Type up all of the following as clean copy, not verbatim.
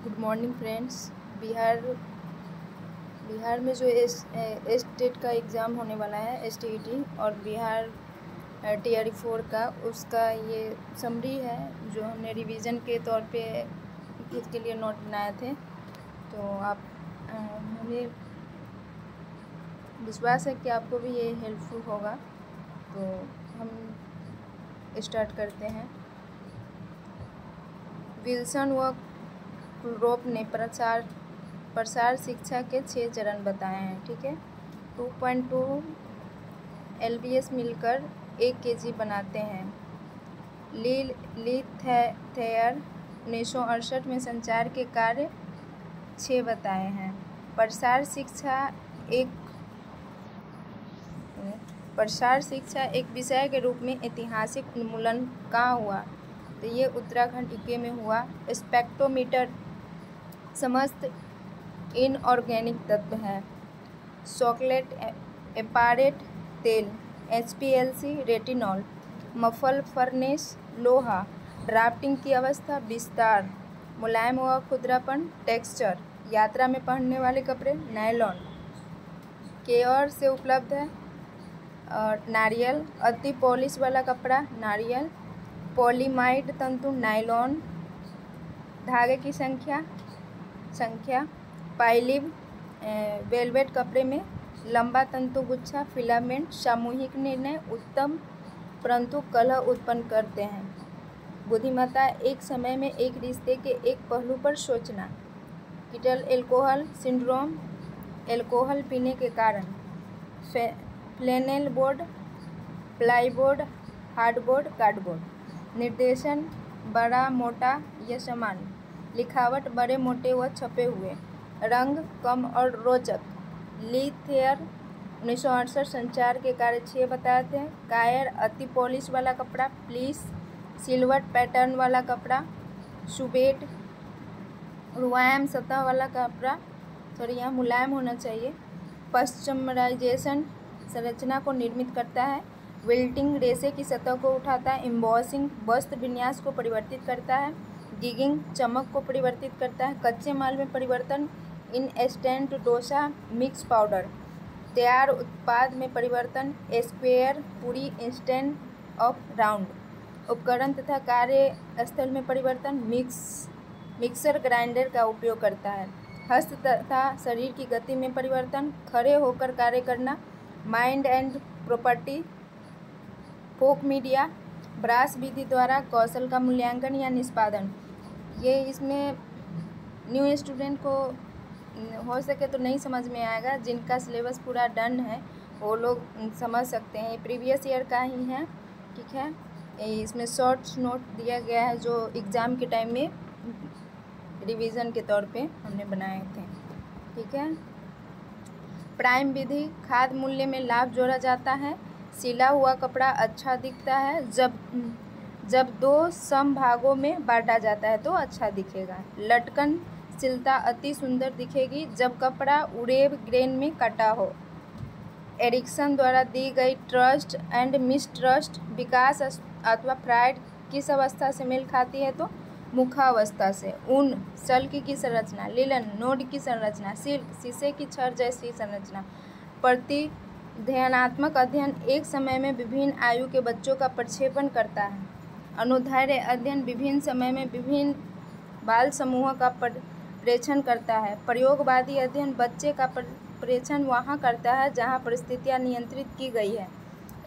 Good morning friends. Bihar Bihar में जो state का एग्ज़ाम होने वाला है STET और बिहार TRE 4 का, उसका ये समरी है जो हमने रिवीजन के तौर पे खुद के लिए नोट बनाए थे। तो आप हमें विश्वास है कि आपको भी ये हेल्पफुल होगा। तो हम स्टार्ट करते हैं। विल्सन व क्लरोप ने प्रसार शिक्षा के 6 चरण बताए हैं। ठीक है, 2.2 LBS मिलकर 1 kg बनाते हैं। ली थेयर 1968 में संचार के कार्य 6 बताए हैं। प्रसार शिक्षा एक विषय के रूप में ऐतिहासिक उन्मूलन कहाँ हुआ? तो ये उत्तराखंड यूके में हुआ। स्पेक्ट्रोमीटर समस्त इनऑर्गेनिक तत्व है। चॉकलेट एपारेट तेल HPLC रेटिनॉल। मफल फर्नेस लोहा। ड्राफ्टिंग की अवस्था विस्तार। मुलायम व खुरदरापन टेक्सचर। यात्रा में पहनने वाले कपड़े नायलॉन। केयर से उपलब्ध है नारियल। अति पॉलिश वाला कपड़ा नारियल। पॉलीमाइड तंतु नायलॉन। धागे की संख्या पाइलिव वेलवेट कपड़े में लंबा तंतु गुच्छा फिलामेंट। सामूहिक निर्णय उत्तम परंतु कलह उत्पन्न करते हैं। बुद्धिमत्ता एक समय में एक रिश्ते के एक पहलू पर सोचना। कीटल एल्कोहल सिंड्रोम एल्कोहल पीने के कारण। फ्लेनेल बोर्ड प्लाईबोर्ड हार्डबोर्ड कार्डबोर्ड। निर्देशन बड़ा मोटा या समान। लिखावट बड़े मोटे व छपे हुए। रंग कम और रोचक। ली थेयर 1968 संचार के कार्य 6 बताए थे। कायर अति पॉलिश वाला कपड़ा। प्लीस सिल्वर पैटर्न वाला कपड़ा। सुबेट रुआयम सतह वाला कपड़ा, यहाँ मुलायम होना चाहिए। पश्चमराइजेशन संरचना को निर्मित करता है। विल्टिंग रेशे की सतह को उठाता है। एम्बॉसिंग वस्त्र विन्यास को परिवर्तित करता है। गिगिंग चमक को परिवर्तित करता है। कच्चे माल में परिवर्तन इंस्टेंट डोसा मिक्स पाउडर। तैयार उत्पाद में परिवर्तन स्क्वेयर पूरी इंस्टेंट ऑफ राउंड। उपकरण तथा कार्यस्थल में परिवर्तन मिक्सर ग्राइंडर का उपयोग करता है। हस्त तथा शरीर की गति में परिवर्तन। खड़े होकर कार्य करना। Mind and property folk media. ब्रास विधि द्वारा कौशल का मूल्यांकन या निष्पादन। ये इसमें न्यू स्टूडेंट को हो सके तो नहीं समझ में आएगा। जिनका सिलेबस पूरा डन है वो लोग समझ सकते हैं। ये प्रीवियस ईयर का ही है। ठीक है, इसमें शॉर्ट्स नोट दिया गया है जो एग्ज़ाम के टाइम में रिवीजन के तौर पे हमने बनाए थे। ठीक है, प्राइम विधि खाद्य मूल्य में लाभ जोड़ा जाता है। सिला हुआ कपड़ा अच्छा दिखता है जब 2 सम भागों में बांटा जाता है तो अच्छा दिखेगा। लटकन सिलता अति सुंदर दिखेगी जब कपड़ा उड़ेब ग्रेन में कटा हो। एरिक्सन द्वारा दी गई ट्रस्ट एंड मिसट्रस्ट विकास अथवा फ्राइड किस अवस्था से मेल खाती है? तो मुखावस्था से। ऊन सल्क की संरचना। लिनन नोड की संरचना। सिल्क शीशे की छड़ जैसी संरचना। प्रतिध्यानात्मक अध्ययन एक समय में विभिन्न आयु के बच्चों का प्रक्षेपण करता है। अनुदैर्ध्य अध्ययन विभिन्न समय में विभिन्न बाल समूहों का प्रेक्षण करता है। प्रयोगवादी अध्ययन बच्चे का प्रेक्षण वहाँ करता है जहाँ परिस्थितियाँ नियंत्रित की गई है।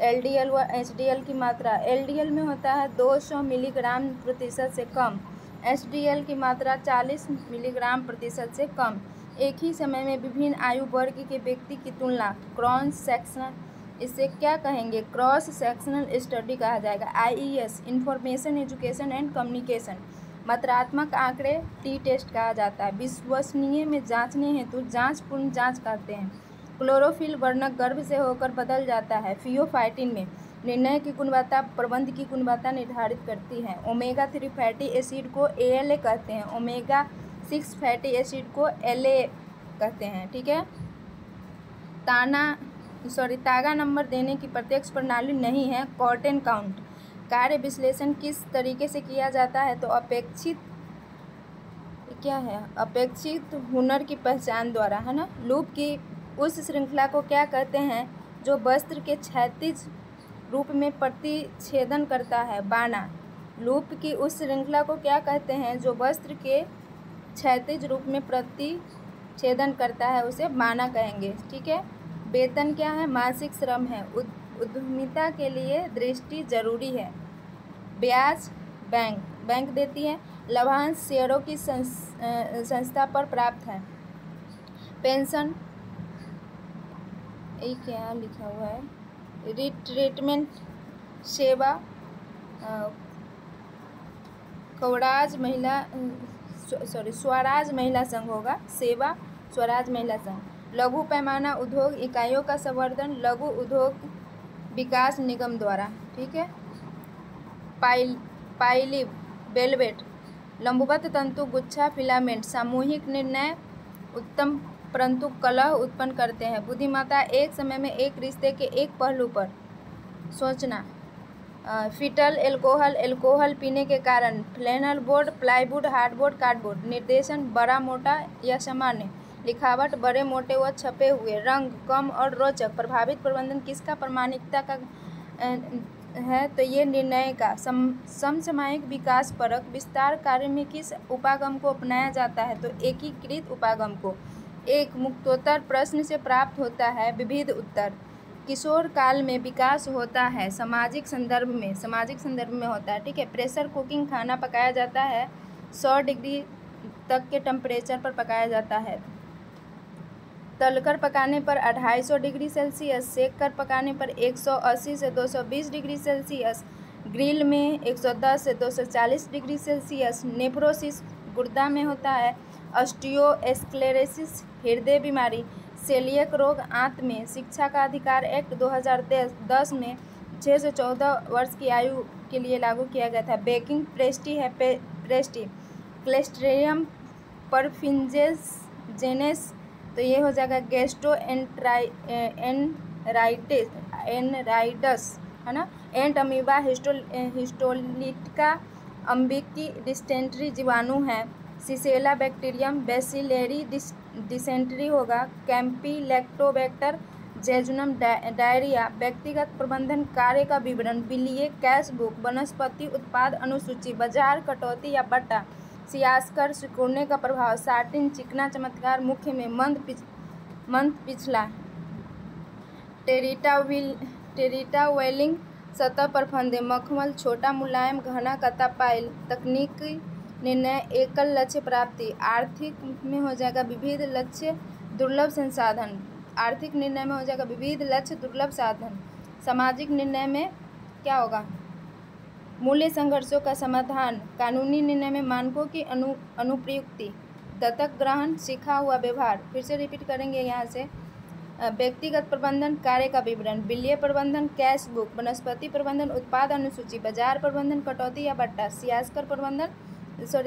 LDL व HDL की मात्रा। LDL में होता है 200 मिलीग्राम प्रतिशत से कम। HDL की मात्रा 40 मिलीग्राम प्रतिशत से कम। एक ही समय में विभिन्न आयु वर्ग के व्यक्ति की तुलना। क्रॉस सेक्शनल, इसे क्या कहेंगे? क्रॉस सेक्शनल स्टडी कहा जाएगा। IES information education and communication. मात्रात्मक आंकड़े T टेस्ट कहा जाता है। विश्वसनीय में जांचने हेतु जांचपूर्ण जांच कहते हैं। क्लोरोफिल वर्णक गर्भ से होकर बदल जाता है। फियोफाइटिन में निर्णय की गुणवत्ता प्रबंध की गुणवत्ता निर्धारित करती है। ओमेगा 3 फैटी एसिड को ALA कहते हैं। ओमेगा 6 फैटी एसिड को LA कहते हैं। ठीक है, तागा नंबर देने की प्रत्यक्ष प्रणाली नहीं है। कॉर्टेन काउंट। कार्य विश्लेषण किस तरीके से किया जाता है? तो अपेक्षित क्या है, अपेक्षित हुनर की पहचान द्वारा, है ना। लूप की उस श्रृंखला को क्या कहते हैं जो वस्त्र के क्षैतिज रूप में प्रतिच्छेदन करता है? बाना। लूप की उस श्रृंखला को क्या कहते हैं जो वस्त्र के क्षैतिज रूप में प्रतिच्छेदन करता है? उसे बाना कहेंगे, ठीक है। वेतन क्या है? मासिक श्रम है। उद्यमिता के लिए दृष्टि जरूरी है। ब्याज बैंक देती है। लाभांश शेयरों की संस्था पर प्राप्त है। पेंशन, ये क्या लिखा हुआ है? रिट्रीटमेंट सेवा, स्वराज महिला संघ होगा, सेवा स्वराज महिला संघ। लघु पैमाना उद्योग इकाइयों का संवर्धन लघु उद्योग विकास निगम द्वारा, ठीक है। पाइलिव, वेलवेट, लंबवत तंतु गुच्छा, फिलामेंट सामूहिक निर्णय उत्तम परंतु कलह उत्पन्न करते हैं। बुद्धिमत्ता एक समय में एक रिश्ते के एक पहलू पर सोचना। फीटल एल्कोहल पीने के कारण। Flannel board, plywood, hardboard, cardboard. निर्देशन बड़ा मोटा या सामान्य। लिखावट बड़े मोटे व छपे हुए। रंग कम और रोचक। प्रभावित प्रबंधन किसका प्रामाणिकता का है? तो ये निर्णय का। समसामयिक विकास परक विस्तार कार्य में किस उपागम को अपनाया जाता है? तो एकीकृत उपागम को। एक मुक्तोत्तर प्रश्न से प्राप्त होता है विविध उत्तर। किशोर काल में विकास होता है सामाजिक संदर्भ में होता है, ठीक है। प्रेशर कुकिंग, खाना पकाया जाता है 100 डिग्री तक के टेम्परेचर पर पकाया जाता है। तलकर पकाने पर 250 डिग्री सेल्सियस, सेक कर पकाने पर 180 से 220 डिग्री सेल्सियस, ग्रिल में 110 से 240 डिग्री सेल्सियस। नेफ्रोसिस गुर्दा में होता है। ऑस्टियोस्क्लेरोसिस हृदय बीमारी। सेलियक रोग आंत में। शिक्षा का अधिकार एक्ट 2010 में 6 से 14 वर्ष की आयु के लिए लागू किया गया था। बेकिंग प्रेस्टी है प्रेस्टी। क्लेस्ट्रिडियम परफिंजेनेस, तो ये हो जाएगा गैस्ट्रो एनराइडस, है ना। एंट अमीबा हिस्टोलिटिका अम्बिकी डिसेंट्री जीवाणु है। सिसेला बैक्टीरियम बेसिलेरी डिसेंट्री होगा। कैम्पीलैक्टोबैक्टर जेजुनम डायरिया। व्यक्तिगत प्रबंधन कार्य का विवरण। बिलिये कैश बुक। वनस्पति उत्पाद अनुसूची। बाजार कटौती या बट्टा। सियास्कर सिकुड़ने का प्रभाव। साटिन चिकना चमत्कार मुख्य में मंद पिछला। टेरिटा वेलिंग सतह पर फंदे। मखमल छोटा मुलायम घना कता पाइल। तकनीकी निर्णय एकल लक्ष्य प्राप्ति। आर्थिक में हो जाएगा विविध लक्ष्य दुर्लभ संसाधन। आर्थिक निर्णय में हो जाएगा विविध लक्ष्य दुर्लभ साधन। सामाजिक निर्णय में क्या होगा? मूल्य संघर्षों का समाधान। कानूनी निर्णय में मानकों की अनुप्रयुक्ति। दत्तक ग्रहण, सीखा हुआ व्यवहार। फिर से रिपीट करेंगे यहाँ से। व्यक्तिगत प्रबंधन कार्य का विवरण। बिलिये प्रबंधन कैश बुक। वनस्पति प्रबंधन उत्पाद अनुसूची। बाजार प्रबंधन कटौती या बट्टा।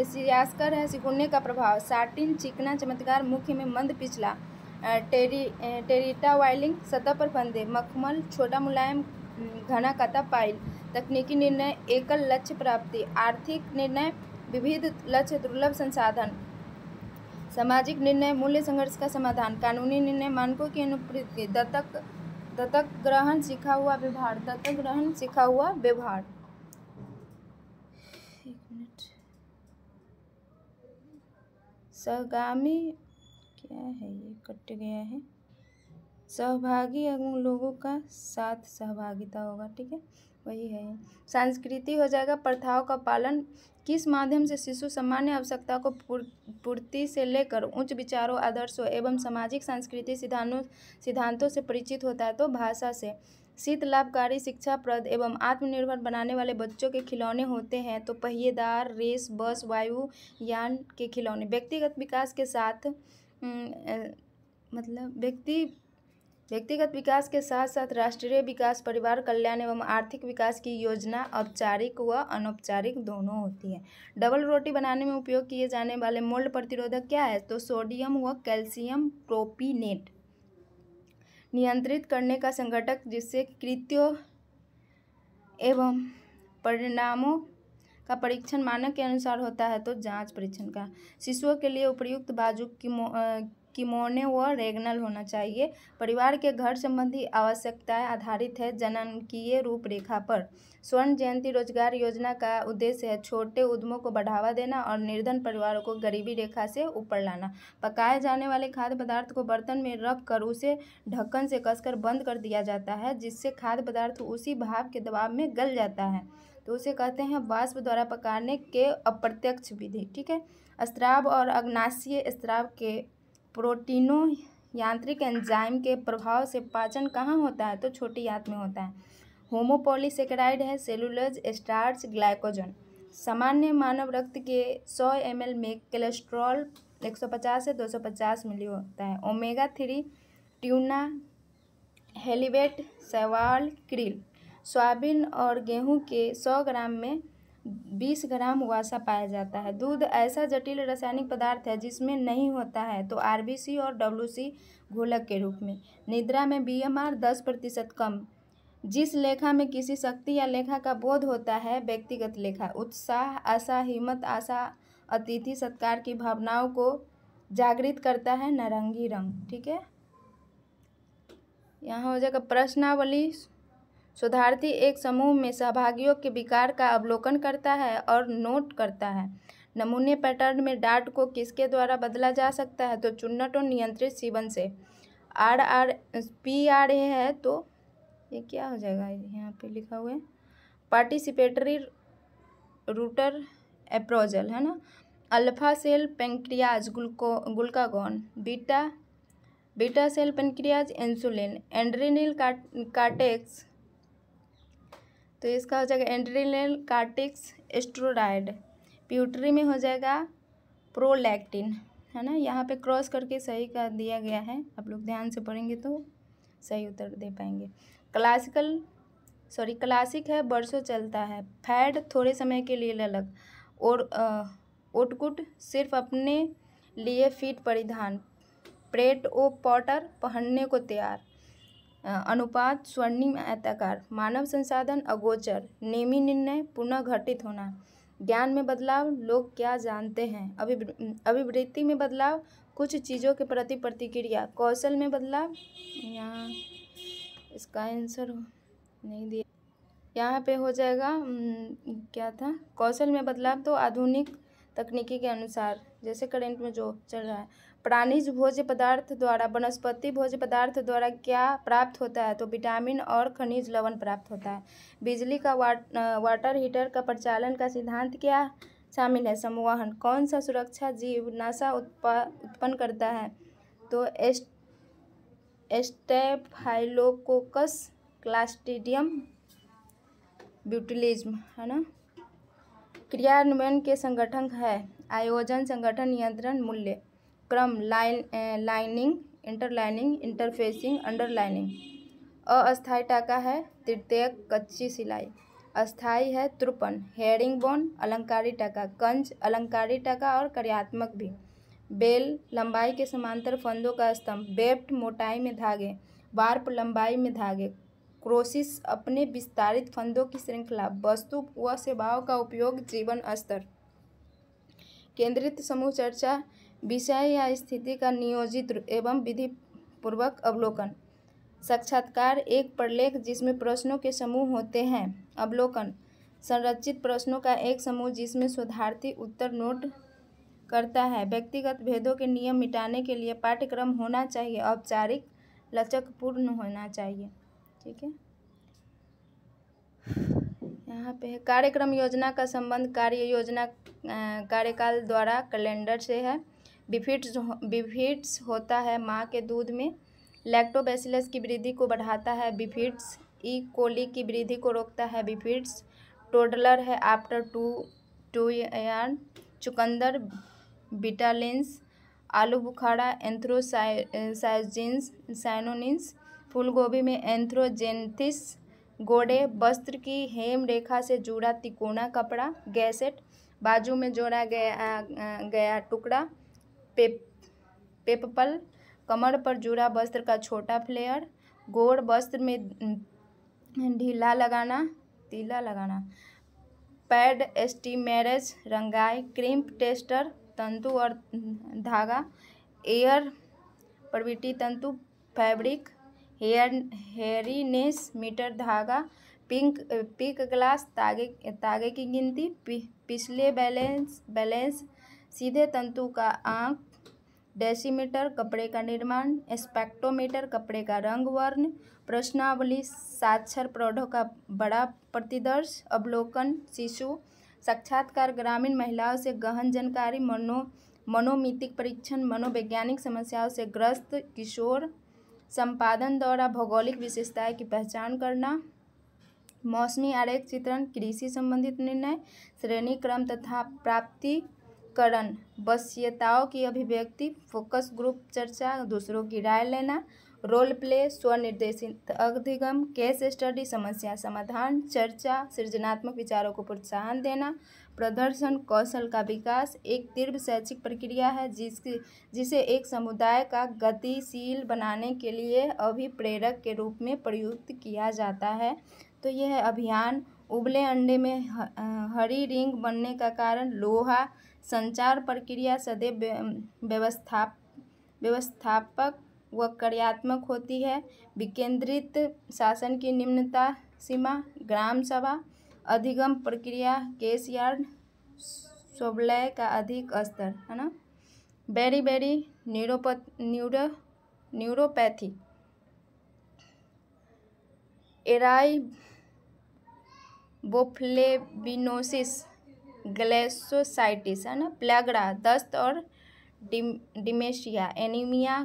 सियास्कर है सिकुड़ने का प्रभाव। साटिन चिकना चमत्कार मुख्य में मंद पिछला। टेरिटा वाइलिंग सतह पर फंदे। मखमल छोटा मुलायम घना कता पाइल। तकनीकी निर्णय एकल लक्ष्य प्राप्ति। आर्थिक निर्णय विविध लक्ष्य दुर्लभ संसाधन। सामाजिक निर्णय मूल्य संघर्ष का समाधान। कानूनी निर्णय मानकों की अनुप्रयुक्ति। दत्तक ग्रहण सीखा हुआ व्यवहार। दत्तक ग्रहण सीखा हुआ व्यवहार। एक मिनट। सहगामी क्या है? ये कट गया है। सहभागी लोगों का साथ सहभागिता होगा, ठीक है, वही है। संस्कृति हो जाएगा प्रथाओं का पालन। किस माध्यम से शिशु सामान्य आवश्यकता को पूर्ति से लेकर उच्च विचारों, आदर्शों एवं सामाजिक सांस्कृतिक सिद्धांतों से परिचित होता है? तो भाषा से। शीत लाभकारी, शिक्षाप्रद एवं आत्मनिर्भर बनाने वाले बच्चों के खिलौने होते हैं? तो पहिएदार, रेस, बस, वायुयान के खिलौने। व्यक्तिगत विकास के साथ व्यक्तिगत विकास के साथ साथ राष्ट्रीय विकास, परिवार कल्याण एवं आर्थिक विकास की योजना औपचारिक व अनौपचारिक दोनों होती है। डबल रोटी बनाने में उपयोग किए जाने वाले मोल्ड प्रतिरोधक क्या है? तो सोडियम व कैल्शियम प्रोपिनेट। नियंत्रित करने का संघटक जिससे कृत्यों एवं परिणामों का परीक्षण मानक के अनुसार होता है? तो जांच परीक्षण का। शिशुओं के लिए उपयुक्त बाजू किमोने व रेगनल होना चाहिए। परिवार के घर संबंधी आवश्यकताएं आधारित है जननकीय रूपरेखा पर। स्वर्ण जयंती रोजगार योजना का उद्देश्य है छोटे उद्यमों को बढ़ावा देना और निर्धन परिवारों को गरीबी रेखा से ऊपर लाना। पकाए जाने वाले खाद्य पदार्थ को बर्तन में रख कर उसे ढक्कन से कसकर बंद कर दिया जाता है, जिससे खाद्य पदार्थ उसी भाप के दबाव में गल जाता है, तो उसे कहते हैं वाष्प द्वारा पकाने के अप्रत्यक्ष विधि। ठीक है। स्राव और अग्नाशयीय स्राव के प्रोटीनों यांत्रिक एंजाइम के प्रभाव से पाचन कहाँ होता है? तो छोटी आंत में होता है। होमोपॉलीसेकेराइड है सेलुलोज, स्टार्च, ग्लाइकोजन। सामान्य मानव रक्त के 100 ml में कोलेस्ट्रॉल 150 से 250 मिली होता है। ओमेगा 3 ट्यूना, हेलीवेट, शैवाल, क्रिल। सोयाबीन और गेहूं के 100 ग्राम में 20 ग्राम वसा पाया जाता है। दूध ऐसा जटिल रासायनिक पदार्थ है जिसमें नहीं होता है, तो आरबीसी और डब्ल्यूसी घोलक के रूप में। निद्रा में बीएमआर 10% कम। जिस लेखा में किसी शक्ति या लेखा का बोध होता है, व्यक्तिगत लेखा। उत्साह, आशा, हिम्मत, आशा, अतिथि सत्कार की भावनाओं को जागृत करता है नारंगी रंग। ठीक है। यहाँ हो जाएगा प्रश्नावली। शोधार्थी एक समूह में सहभागियों के विकार का अवलोकन करता है और नोट करता है। नमूने पैटर्न में डाट को किसके द्वारा बदला जा सकता है? तो चुन्नट और नियंत्रित सीवन से। PRA है, तो ये क्या हो जाएगा? यहाँ पे लिखा हुआ है पार्टिसिपेटरी रूटर अप्रोचल, है ना। Alpha cell pancreas glucagon, beta cell pancreas insulin, adrenal cortex, तो इसका हो जाएगा एंड्रेनिल कार्टेक्स स्टेरॉइड। प्यूटरी में हो जाएगा प्रोलैक्टिन, है ना। यहाँ पे क्रॉस करके सही का दिया गया है, आप लोग ध्यान से पढ़ेंगे तो सही उत्तर दे पाएंगे। क्लासिक है वर्षों चलता है। फैड थोड़े समय के लिए अलग। और ओटकुट सिर्फ अपने लिए फिट परिधान। प्रेट ओ पॉटर पहनने को तैयार। अनुपात स्वर्णिम आयताकार। मानव संसाधन अगोचर। नेमी निर्णय पुनः घटित होना। ज्ञान में बदलाव लोग क्या जानते हैं। अभिवृत्ति में बदलाव कुछ चीज़ों के प्रति प्रतिक्रिया। कौशल में बदलाव, यहाँ इसका आंसर नहीं दिया, यहाँ पे हो जाएगा क्या था? कौशल में बदलाव तो आधुनिक तकनीकी के अनुसार, जैसे करंट में जो चल रहा है। प्राणिज भोज्य पदार्थ द्वारा वनस्पति भोज्य पदार्थ द्वारा क्या प्राप्त होता है? तो विटामिन और खनिज लवण प्राप्त होता है। बिजली का वाटर हीटर का प्रचालन का सिद्धांत क्या शामिल है? संवहन। कौन सा सुरक्षा जीव नशा उत्पन्न करता है? तो स्टेफाइलोकोकस क्लास्ट्रीडियम ब्यूटिलिज्म, है ना। क्रियान्वयन के संगठन है आयोजन, संगठन, नियंत्रण, मूल्य, क्रम, लाइनिंग, इंटरलाइनिंग, इंटरफेसिंग, अंडरलाइनिंग। अस्थायी टाका है तृतीयक कच्ची सिलाई। अस्थायी है त्रुपन, हेरिंग बोन, अलंकारी टाका, कंच, अलंकारी टाका और कार्यात्मक भी। बेल लंबाई के समांतर फंदों का स्तंभ। वेफ्ट मोटाई में धागे। वार्प लंबाई में धागे। क्रोसिस अपने विस्तारित फंदों की श्रृंखला। वस्तु व सेवाओं का उपयोग, जीवन स्तर। केंद्रित समूह चर्चा, विषय या स्थिति का नियोजित एवं विधि पूर्वक अवलोकन। साक्षात्कार, एक प्रलेख जिसमें प्रश्नों के समूह होते हैं। अवलोकन, संरचित प्रश्नों का एक समूह जिसमें शोधार्थी उत्तर नोट करता है। व्यक्तिगत भेदों के नियम मिटाने के लिए पाठ्यक्रम होना चाहिए। औपचारिक, लचकपूर्ण होना चाहिए। ठीक है। यहाँ पे है कार्यक्रम योजना का संबंध कार्य योजना कार्यकाल द्वारा कैलेंडर से है। बिफिड्स होता है माँ के दूध में। लैक्टोबैसिलस की वृद्धि को बढ़ाता है बिफिड्स। ई कोली की वृद्धि को रोकता है बिफिड्स। टोडलर है आफ्टर 2 ईयर। चुकंदर बिटालिन्स। आलू बुखारा एंथ्रोसाइजिन्स साइनोनिन्स। फूलगोभी में एंथ्रोजेंथिस। गोडे वस्त्र की हेम रेखा से जुड़ा तिकोना कपड़ा। गैसेट बाजू में जोड़ा गया टुकड़ा। पेपल कमर पर जुड़ा वस्त्र का छोटा फ्लेयर। गोड़ वस्त्र में तीला लगाना। पैड एस्टीमेरेज रंगाई, क्रिम्प टेस्टर तंतु और धागा, एयर प्रविटी तंतु फैब्रिक, हेयरीनेस मीटर धागा, पिक ग्लास तागे की गिनती, पिछले बैलेंस सीधे तंतु का आंक, डेसीमीटर कपड़े का निर्माण, स्पेक्ट्रोमीटर कपड़े का रंग वर्ण, प्रश्नावली साक्षर प्रौढ़ों का बड़ा प्रतिदर्श, अवलोकन शिशु, साक्षात्कार ग्रामीण महिलाओं से गहन जानकारी, मनोमितिक परीक्षण, मनोवैज्ञानिक समस्याओं से ग्रस्त किशोर, संपादन द्वारा भौगोलिक विशेषताएं की पहचान करना, मौसमी आरेख चित्रण, कृषि संबंधित निर्णय, श्रेणी क्रम तथा प्राप्तिकरण, वश्यताओं की अभिव्यक्ति, फोकस ग्रुप चर्चा, दूसरों की राय लेना, रोल प्ले, स्वनिर्देशित अधिगम, केस स्टडी, समस्या समाधान, चर्चा, सृजनात्मक विचारों को प्रोत्साहन देना, प्रदर्शन कौशल का विकास एक तीव्र शैक्षिक प्रक्रिया है जिसे एक समुदाय का गतिशील बनाने के लिए अभिप्रेरक के रूप में प्रयुक्त किया जाता है। तो यह अभियान उबले अंडे में हरी रिंग बनने का कारण लोहा संचार प्रक्रिया सदैव व्यवस्थापक व कार्यात्मक होती है। विकेंद्रित शासन की निम्नता सीमा, ग्राम सभा, अधिगम प्रक्रिया, केस यार्ड, स्वलय का अधिक स्तर, है ना। बेरी न्यूरोपैथी, एराई बोफ्लेबिनोसिस, ग्लेशोसाइटिस, है ना, प्लेगड़ा, दस्त और dementia, anaemia,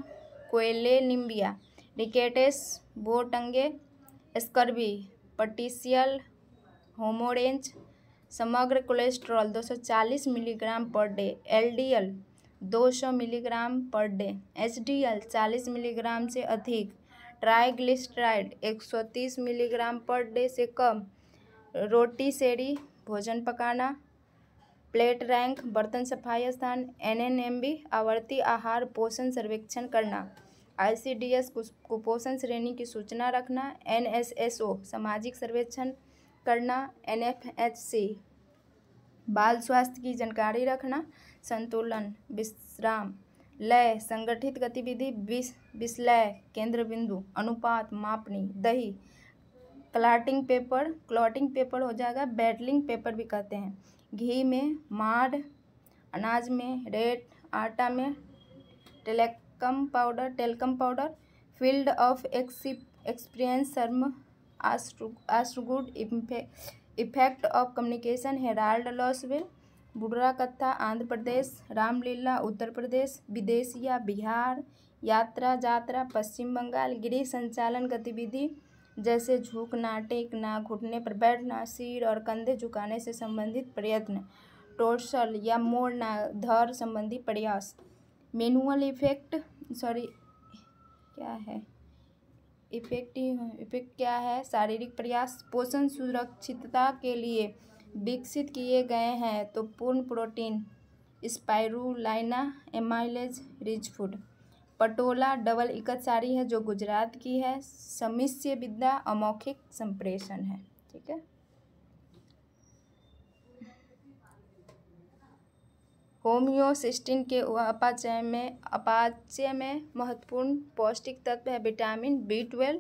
कोएलेनिमिया, rickets, बोटंगे, scurvy, पटिशियल haemorrhage, समग्र cholesterol 240 milligram per day, LDL 200 milligram per day, HDL 40 milligram से अधिक, ट्राइग्लिसराइड 130 मिलीग्राम पर डे से कम, रोटीसेरी भोजन पकाना, प्लेट रैंक बर्तन सफाई स्थान, एनएनएमबी आवर्ती आहार पोषण सर्वेक्षण करना, आईसीडीएस कुपोषण श्रेणी की सूचना रखना, एनएसएसओ सामाजिक सर्वेक्षण करना, एनएफएचसी बाल स्वास्थ्य की जानकारी रखना, संतुलन, विश्राम, लय, संगठित गतिविधि, विषलय, केंद्र बिंदु, अनुपात, मापनी, दही, क्लॉटिंग पेपर हो जाएगा, बैटलिंग पेपर भी कहते हैं, घी में माड़, अनाज में रेट, आटा में talcum powder, field of experience Schramm, Osgood, effect of communication, Harold Lasswell, Burra Katha Andhra प्रदेश, रामलीला उत्तर प्रदेश, विदेशिया बिहार, यात्रा पश्चिम बंगाल, गृह संचालन गतिविधि जैसे झुकना, टेकना, घुटने पर बैठना, सिर और कंधे झुकाने से संबंधित प्रयत्न, टोर्सल या मोड़ना, धड़ संबंधी प्रयास, मैनुअल इफेक्ट क्या है, शारीरिक प्रयास, पोषण सुरक्षितता के लिए विकसित किए गए हैं तो पूर्ण protein, spirulina, amylase rich food, Patola double ikat sari है जो गुजरात की है, समिश्य विद्या अमौखिक संप्रेषण है। ठीक है, होम्योसिस्टिन के अपाचय में महत्वपूर्ण पौष्टिक तत्व है विटामिन B12,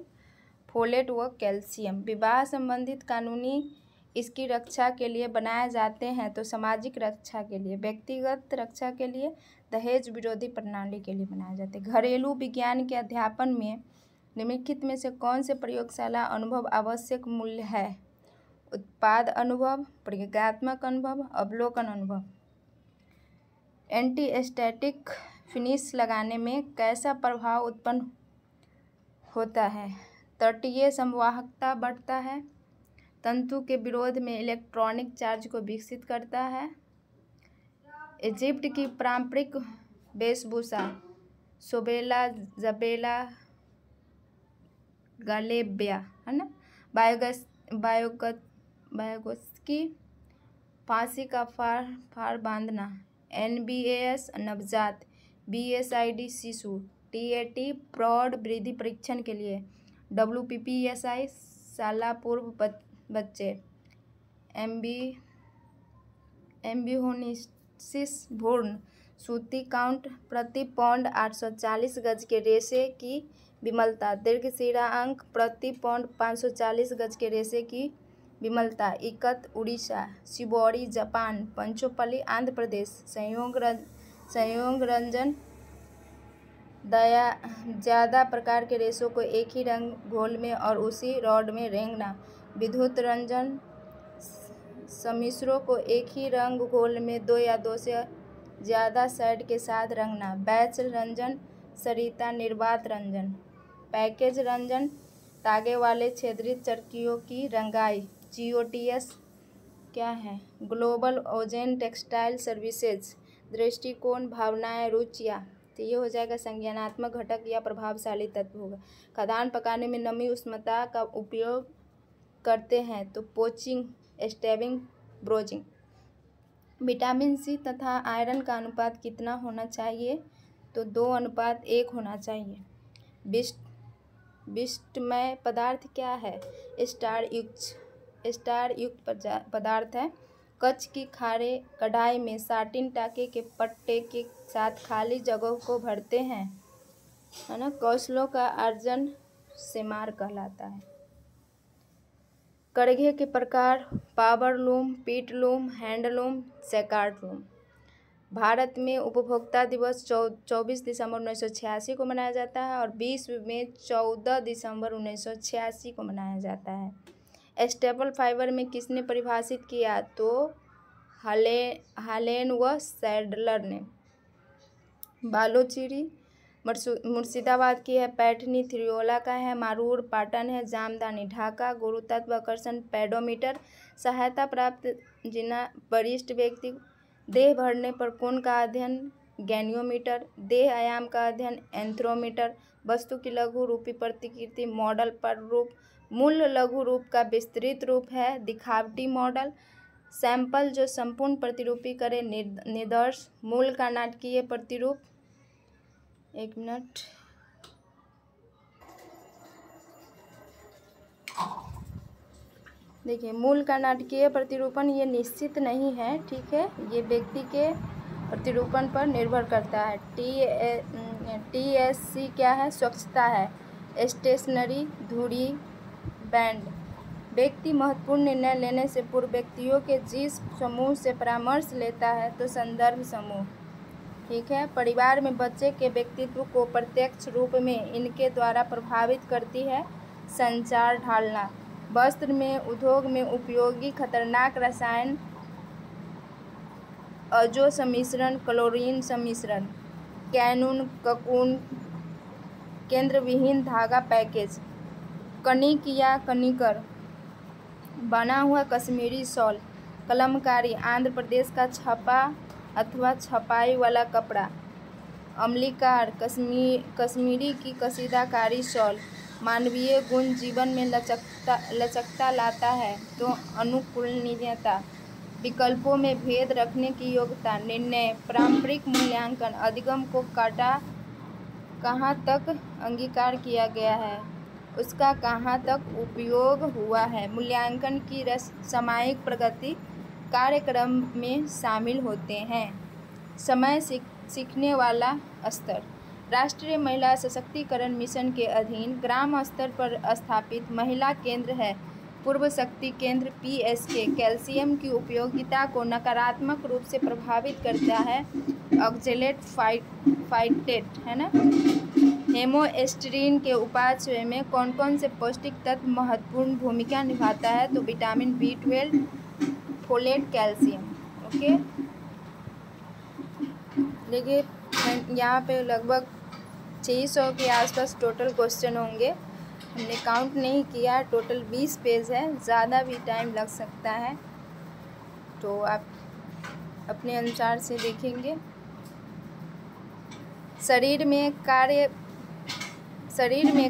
फोलेट व कैल्शियम। विवाह संबंधित कानूनी इसकी रक्षा के लिए बनाए जाते हैं तो सामाजिक रक्षा के लिए, व्यक्तिगत रक्षा के लिए, दहेज विरोधी प्रणाली के लिए बनाए जाते हैं। घरेलू विज्ञान के अध्यापन में निम्नलिखित में से कौन से प्रयोगशाला अनुभव आवश्यक मूल्य है? उत्पाद अनुभव, प्रयोगात्मक अनुभव, अवलोकन अनुभव। एंटीस्टैटिक फिनिश लगाने में कैसा प्रभाव उत्पन्न होता है? तटीय संवाहकता बढ़ता है, तंतु के विरोध में इलेक्ट्रॉनिक चार्ज को विकसित करता है। इजिप्ट की पारंपरिक वेशभूषा सोबेला जबेला गालेबिया, है ना। बायोगस की फांसी का फार बांधना, NBAS नवजात, BSID शिशु, TAT प्रौढ़ वृद्धि परीक्षण के लिए, WPPSI साला पूर्व बच्चे, एम्ब्रियोनिसिस भ्रूण सूती काउंट प्रति पौंड 840 गज के रेशे की विमलता। दीर्घशिरा अंक प्रति पौंड 540 गज के रेशे की विमलता। इकत उड़ीसा, शिवौरी जापान, पंचोपल्ली आंध्र प्रदेश। संयोग रंजन ज़्यादा प्रकार के रेशों को एक ही रंग घोल में और उसी रॉड में रेंगना। विद्युत रंजन सम्मिश्रों को एक ही रंग घोल में 2 या 2 से ज़्यादा शेड के साथ रंगना। बैच रंजन, सरिता निर्वात रंजन। पैकेज रंजन तागे वाले छेदरित चरखियों की रंगाई। GOTS क्या है? ग्लोबल ओजेन टेक्सटाइल सर्विसेज। दृष्टिकोण, भावनाएं, रुचियाँ, तो ये हो जाएगा संज्ञानात्मक घटक या प्रभावशाली तत्व होगा। खाद्यान्न पकाने में नमी उष्णता का उपयोग करते हैं तो पोचिंग, स्टेबिंग, ब्रोजिंग। विटामिन सी तथा आयरन का अनुपात कितना होना चाहिए? तो 2:1 होना चाहिए। विष्टमय पदार्थ क्या है? स्टार युक्त पदार्थ है। कच्छ की खारे कढ़ाई में साटिन टाके के पट्टे के साथ खाली जगहों को भरते हैं, है ना। कौशलों का अर्जन सेमार कहलाता है। कड़घे के प्रकार पावर लूम, पीट लूम, हैंडलूम, सैकार्ड लूम। भारत में उपभोक्ता दिवस 24 दिसंबर 1986 को मनाया जाता है और विश्व में 14 दिसंबर 1986 को मनाया जाता है। स्टेपल फाइबर में किसने परिभाषित किया? तो हालेन व सैडलर ने। बालोचीरी मुर्शिदाबाद की है। पैठनी थ्रियोला का है। मारूर पाटन है। जामदानी ढाका। गुरुत्वाकर्षण पेडोमीटर। सहायता प्राप्त जिना वरिष्ठ व्यक्ति। देह भरने पर कोण का अध्ययन गैनियोमीटर। देह आयाम का अध्ययन एंथ्रोमीटर। वस्तु की लघु रूपी प्रतिकृति मॉडल पर रूप। मूल लघु रूप का विस्तृत रूप है दिखावटी मॉडल। सैंपल जो संपूर्ण प्रतिरूपी करे निदर्श। मूल का नाटकीय प्रतिरूप। एक मिनट, देखिए मूल का नाटकीय प्रतिरूपण ये निश्चित नहीं है, ठीक है, ये व्यक्ति के प्रतिरूपण पर निर्भर करता है। TSC क्या है? स्वच्छता है। स्टेशनरी धुरी बैंड। व्यक्ति महत्वपूर्ण निर्णय लेने से पूर्व व्यक्तियों के जिस समूह से परामर्श लेता है तो संदर्भ समूह, ठीक है। परिवार में बच्चे के व्यक्तित्व को प्रत्यक्ष रूप में इनके द्वारा प्रभावित करती है संचार ढालना। वस्त्र में उद्योग में उपयोगी खतरनाक रसायन अजो सम्मिश्रण, क्लोरीन सम्मिश्रण। कैनून, ककून, केंद्र विहीन धागा पैकेज। कनिक या कनिकर, बना हुआ कश्मीरी शॉल। कलमकारी, आंध्र प्रदेश का छपा अथवा छपाई वाला कपड़ा। अमलीकार, कश्मीरी की कसीदाकारी शॉल। मानवीय गुण जीवन में लचकता लाता है तो अनुकूलनीयता। विकल्पों में भेद रखने की योग्यता। निर्णय, पारंपरिक मूल्यांकन। अधिगम को कहाँ तक अंगीकार किया गया है, उसका कहाँ तक उपयोग हुआ है। मूल्यांकन की सामयिक प्रगति कार्यक्रम में शामिल होते हैं। समय सीखने वाला स्तर। राष्ट्रीय महिला सशक्तिकरण मिशन के अधीन ग्राम स्तर पर स्थापित महिला केंद्र है। पूर्व शक्ति केंद्र PSK कैल्शियम की उपयोगिता को नकारात्मक रूप से प्रभावित करता है। ऑक्जेलेट फाइटेट, है ना। हेमोएस्ट्रीन के उपापचय में कौन कौन से पौष्टिक तत्व महत्वपूर्ण भूमिका निभाता है? तो vitamin B12, folate, calcium. Okay, देखिए यहाँ पे लगभग 600 के आसपास टोटल क्वेश्चन होंगे। हमने काउंट नहीं किया, टोटल 20 पेज है, ज़्यादा भी टाइम लग सकता है, तो आप अपने अनुसार से देखेंगे। शरीर में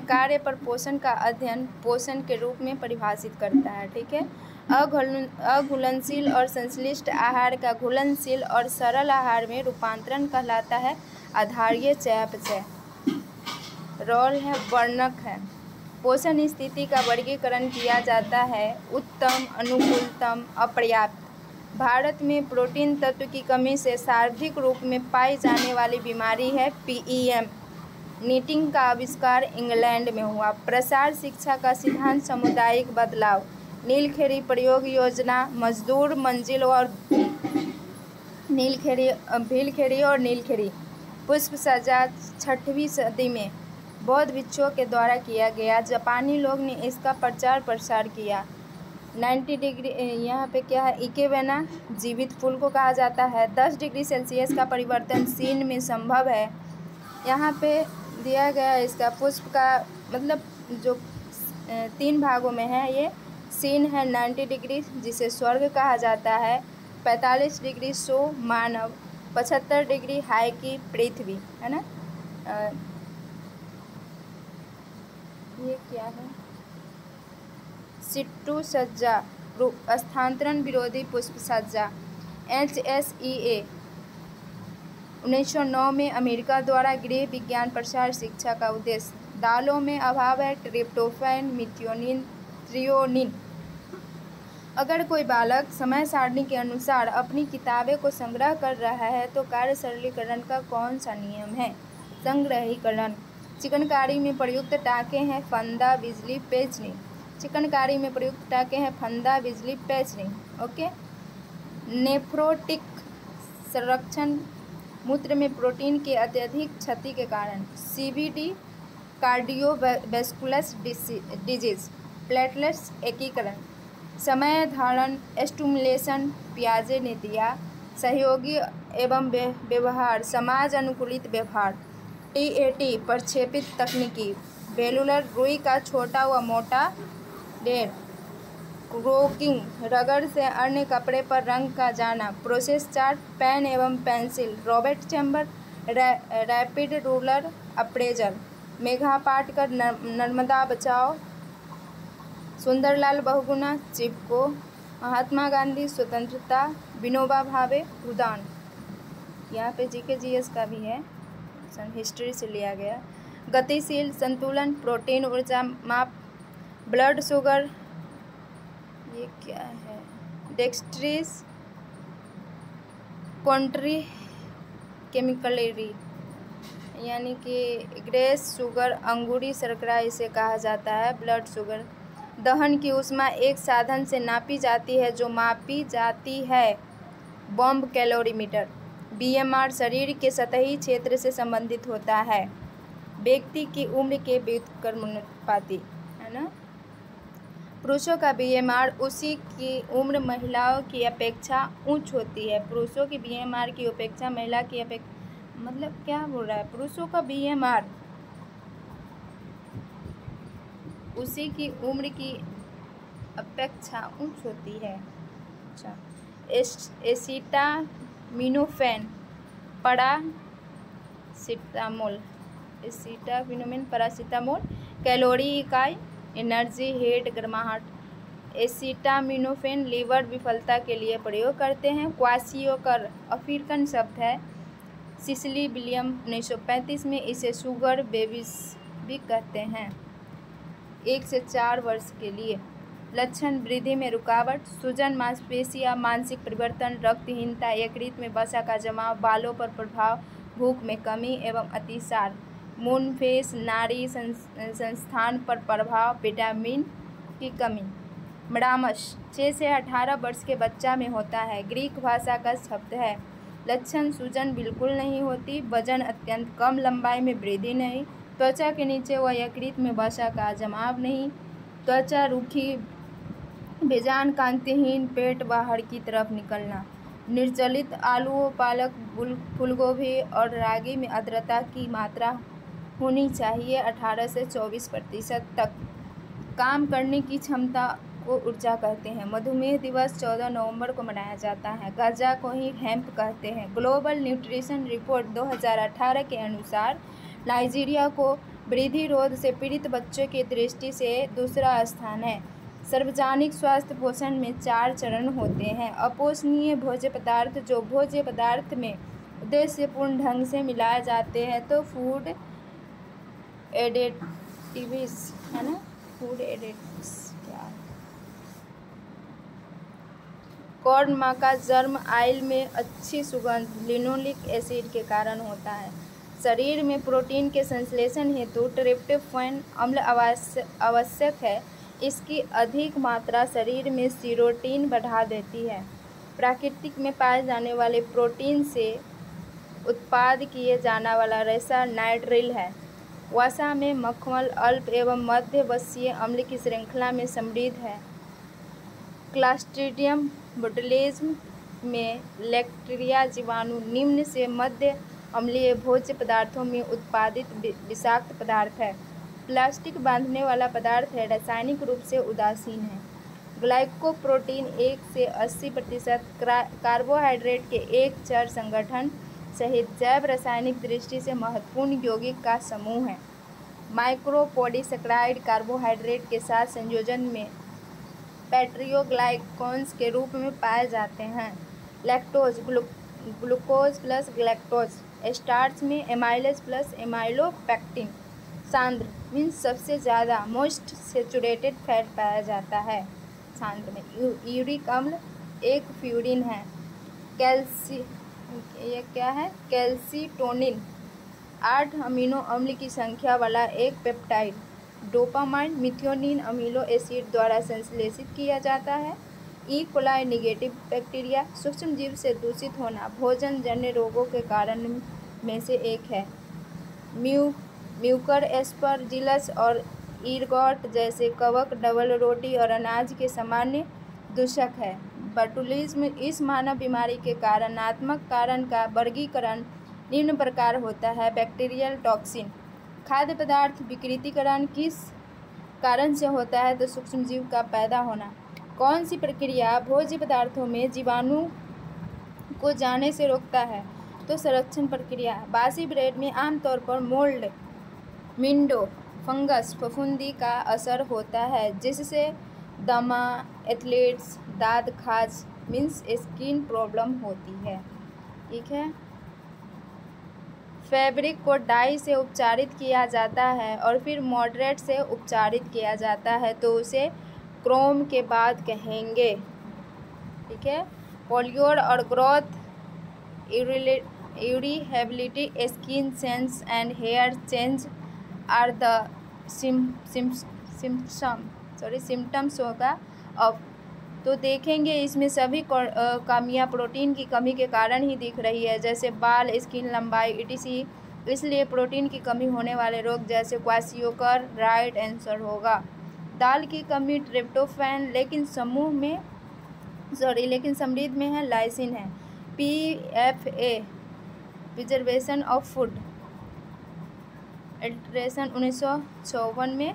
कार्य पर पोषण का अध्ययन पोषण के रूप में परिभाषित करता है, ठीक है। अघुलनशील और संश्लिष्ट आहार का घुलनशील और सरल आहार में रूपांतरण कहलाता है आधारीय चयापचय। रोल है वर्णक है। पोषण स्थिति का वर्गीकरण किया जाता है उत्तम, अनुकूलतम, अपर्याप्त। भारत में प्रोटीन तत्व की कमी से सर्वाधिक रूप में पाई जाने वाली बीमारी है पीईएम। नीटिंग का आविष्कार इंग्लैंड में हुआ। प्रसार शिक्षा का सिद्धांत सामुदायिक बदलाव। नीलखेड़ी प्रयोग योजना, मजदूर मंजिल और भीलखेड़ी और नीलखेड़ी पुष्प सजा 6वीं सदी में बौद्ध भिक्षुओं के द्वारा किया गया। जापानी लोग ने इसका प्रचार प्रसार किया। 90 डिग्री यहाँ पे क्या है, इकेवेना जीवित फूल को कहा जाता है। 10 डिग्री सेल्सियस का परिवर्तन चीन में संभव है। यहाँ पे दिया गया इसका पुष्प का मतलब जो 3 भागों में है। ये सीन है 90 डिग्री जिसे स्वर्ग कहा जाता है, 45 डिग्री सो मानव, 75 डिग्री हाई की पृथ्वी, है ना। ये क्या है, सिट्टू सज्जा स्थानांतरण विरोधी पुष्प सज्जा। HSEA 1909 में अमेरिका द्वारा गृह विज्ञान प्रसार शिक्षा का उद्देश्य। दालों में अभाव है ट्रिप्टोफैन, मिथियोनिन, थ्रियोनिन। अगर कोई बालक समय सारणी के अनुसार अपनी किताबें को संग्रह कर रहा है तो कार्य सरलीकरण का कौन सा नियम है? संग्रहीकरण। चिकनकारी में प्रयुक्त टाँके हैं फंदा, बिजली, पेचनी। चिकनकारी में प्रयुक्त टाँके हैं फंदा, बिजली, पेचनी। ओके। नेफ्रोटिक संरक्षण मूत्र में प्रोटीन के अत्यधिक क्षति के कारण। CVD cardiovascular disease. प्लेटलेट्स एकीकरण। समय धारण स्टिमुलेशन पियाजे ने दिया। सहयोगी एवं व्यवहार समाज अनुकूलित व्यवहार। TAT प्रक्षेपित तकनीकी। वेलुलर रुई का छोटा व मोटा ढेर। रोकिंग रगड़ से अन्य कपड़े पर रंग का जाना। प्रोसेस चार्ट पेन एवं pencil. Robert chamber rapid ruler appraisal. Megha Patkar Narmada बचाओ। सुंदरलाल बहुगुणा चिपको। महात्मा गांधी स्वतंत्रता। विनोबा भावे उदान। यहाँ पे GK GS का भी है, हिस्ट्री से लिया गया। गतिशील संतुलन प्रोटीन ऊर्जा माप। ब्लड शुगर, ये क्या है, डेक्सट्रीज कॉन्ट्री केमिकलरी यानी कि ग्रेस शुगर अंगूरी शर्करा इसे कहा जाता है। Blood sugar. दहन की ऊष्मा एक साधन से नापी जाती है जो मापी जाती है बॉम्ब कैलोरीमीटर। BMR शरीर के सतही क्षेत्र से संबंधित होता है। व्यक्ति की उम्र के व्युत्क्रमानुपाती, है ना। पुरुषों का BMR उसी की उम्र महिलाओं की अपेक्षा उच्च होती है। पुरुषों की BMR की अपेक्षा महिला की अपेक्षा, मतलब क्या बोल रहा है, पुरुषों का BMR उसी की उम्र की अपेक्षा उच्च होती है। अच्छा। Acetaminophen paracetamol. Acetaminophen paracetamol. Calorie इकाई एनर्जी, हेट, गर्माहट। एसिटामिनोफेन लीवर विफलता के लिए प्रयोग करते हैं। क्वासियोकर अफ्रीकन शब्द है। सिसिली विलियम 1935 में इसे शुगर बेबीज भी कहते हैं। 1 से 4 वर्ष के लिए। लक्षण वृद्धि में रुकावट, सूजन, मांसपेशियां, मानसिक परिवर्तन, रक्तहीनता, यकृत में वसा का जमाव, बालों पर प्रभाव, भूख में कमी एवं अतिसार। मून फेस नाड़ी संस्थान पर प्रभाव, विटामिन की कमी। मडामस 6 से 18 वर्ष के बच्चा में होता है। ग्रीक भाषा का शब्द है। लक्षण सूजन बिल्कुल नहीं होती, वजन अत्यंत कम, लंबाई में वृद्धि नहीं, त्वचा के नीचे व यकृत में वसा का जमाव नहीं, त्वचा रूखी, बेजान, कांतिहीन, पेट बाहर की तरफ निकलना। निर्जलित आलूओं, पालक, फूलगोभी और रागी में आर्द्रता की मात्रा होनी चाहिए 18 से 24% तक। काम करने की क्षमता को ऊर्जा कहते हैं। मधुमेह दिवस 14 नवंबर को मनाया जाता है। गांजा को ही हेम्प कहते हैं। ग्लोबल न्यूट्रिशन रिपोर्ट 2018 के अनुसार नाइजीरिया को वृद्धि रोग से पीड़ित बच्चों की दृष्टि से दूसरा स्थान है। सार्वजनिक स्वास्थ्य पोषण में 4 चरण होते हैं। अपोषणीय भोज्य पदार्थ जो भोज्य पदार्थ में उद्देश्यपूर्ण ढंग से मिलाए जाते हैं तो फूड एडेटिव्स, है ना। फूड एडेटिव्स क्या है? कॉर्न माँ का जर्म आयल में अच्छी सुगंध लिनोलिक एसिड के कारण होता है। शरीर में प्रोटीन के संश्लेषण हेतु ट्रिप्टोफैन अम्ल आवश्यक है। इसकी अधिक मात्रा शरीर में सीरोटीन बढ़ा देती है। प्रकृति में पाए जाने वाले प्रोटीन से उत्पाद किए जाने वाला रेशा नाइट्रिल है। वसा में मखमल अल्प एवं मध्य वसीय अम्ल की श्रृंखला में समृद्ध है। क्लस्ट्रीडियम बोटुलिज्म में लैक्टीरिया जीवाणु निम्न से मध्य अम्लीय भोज्य पदार्थों में उत्पादित विषाक्त पदार्थ है। प्लास्टिक बांधने वाला पदार्थ है, रासायनिक रूप से उदासीन है। ग्लाइकोप्रोटीन 1 से 80% कार्बोहाइड्रेट के एक चर संगठन सहित जैव रासायनिक दृष्टि से महत्वपूर्ण यौगिक का समूह है। माइक्रोपोलीसेकेराइड कार्बोहाइड्रेट के साथ संयोजन में पेट्रियोग्लाइकॉन्स के रूप में पाए जाते हैं। Lactose glucose plus lactose. Starch में एमाइलेज प्लस एमाइलोपेक्टिन। सांद्र मीन्स सबसे ज़्यादा मोस्ट सेचुरेटेड फैट पाया जाता है। सांद्र में यूरिक अम्ल एक फ्यूरिन है। ये क्या है? कैल्सीटोनिन 8 अमीनो अम्ल की संख्या वाला एक peptide. Dopamine methionine amino acid द्वारा संश्लेषित किया जाता है। ई कोलाई निगेटिव बैक्टीरिया सूक्ष्म जीव से दूषित होना भोजन जन्य रोगों के कारण में से एक है। म्यूकर एस्परजिलस और ईरगॉट जैसे कवक डबल रोटी और अनाज के सामान्य दूषक है। बोटुलिज्म इस मानव बीमारी के कारणात्मक कारण का वर्गीकरण निम्न प्रकार होता है। बैक्टीरियल टॉक्सिन खाद्य पदार्थ विकृतीकरण किस कारण से होता है? तो सूक्ष्म जीव का पैदा होना। कौन सी प्रक्रिया भोज्य पदार्थों में जीवाणु को जाने से रोकता है? तो संरक्षण प्रक्रिया। बासी ब्रेड में आमतौर पर मोल्ड, मिंडो, फंगस, फफूंदी का असर होता है, जिससे दमा, एथलीट्स, दाद खाज मीन्स स्किन प्रॉब्लम होती है। ठीक है। फैब्रिक को डाई से उपचारित किया जाता है और फिर मॉडरेट से उपचारित किया जाता है तो उसे क्रोम के बाद कहेंगे। ठीक है। पॉल्यूर और growth irritability, skin sense and hair change are the symptoms होगा। अब तो देखेंगे इसमें सभी कमियां प्रोटीन की कमी के कारण ही दिख रही है, जैसे बाल, स्किन लंबाई etc। इसलिए प्रोटीन की कमी होने वाले रोग जैसे क्वाशियोकर राइट आंसर होगा। दाल की कमी ट्रिप्टोफैन, लेकिन समृद्ध में है लाइसिन है। PFA preservation of food adulteration 1954 में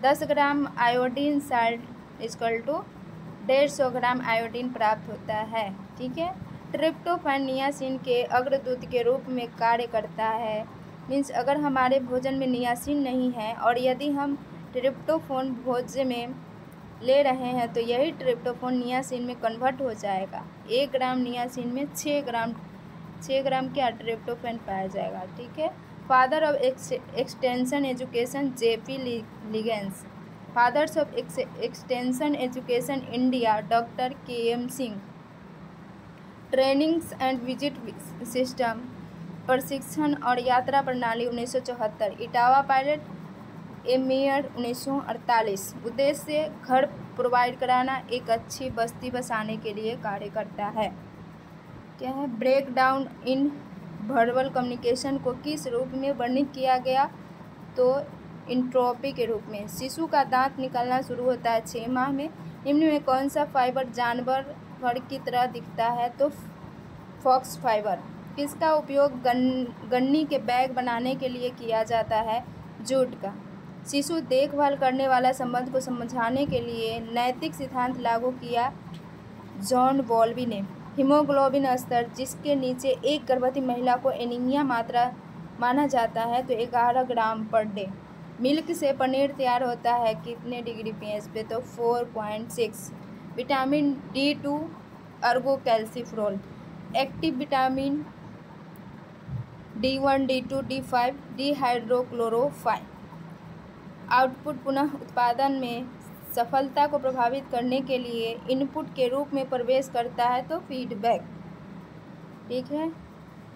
10 gram iodine salt equal to 150 gram iodine प्राप्त होता है। ठीक है। ट्रिप्टोफैन नियासिन के अग्रदूत के रूप में कार्य करता है। मीन्स अगर हमारे भोजन में नियासिन नहीं है और यदि हम ट्रिप्टोफैन भोज्य में ले रहे हैं तो यही ट्रिप्टोफैन नियासिन में कन्वर्ट हो जाएगा। 1 ग्राम नियासिन में 6 ग्राम क्या ट्रिप्टोफैन पाया जाएगा। ठीक है। Father of extension education JP Leagans. Fathers of extension education India doctor KM Singh. Trainings and visit system प्रशिक्षण और यात्रा प्रणाली 1974। इटावा पायलट एमेयर 1948। उद्देश्य घर प्रोवाइड कराना, एक अच्छी बस्ती बसाने के लिए कार्य करता है। क्या है? Break down in verbal communication को किस रूप में वर्णित किया गया? तो इंट्रोपी के रूप में। शिशु का दांत निकलना शुरू होता है 6 माह में। निम्न में कौन सा फाइबर जानवर फर की तरह दिखता है? तो फॉक्स फाइबर। किसका उपयोग गन्नी के बैग बनाने के लिए किया जाता है? जूट का। शिशु देखभाल करने वाला संबंध को समझाने के लिए नैतिक सिद्धांत लागू किया जॉन बॉल्बी ने। हीमोग्लोबिन स्तर जिसके नीचे एक गर्भवती महिला को एनीमिया मात्रा माना जाता है तो 11 ग्राम पर डे। मिल्क से पनीर तैयार होता है कितने डिग्री pH पे? तो 4.6। Vitamin D2 ergocalciferol. Active vitamin D1 D2 D5 डिहाइड्रोक्लोरोफाइन। आउटपुट पुनः उत्पादन में सफलता को प्रभावित करने के लिए इनपुट के रूप में प्रवेश करता है तो फीडबैक। ठीक है।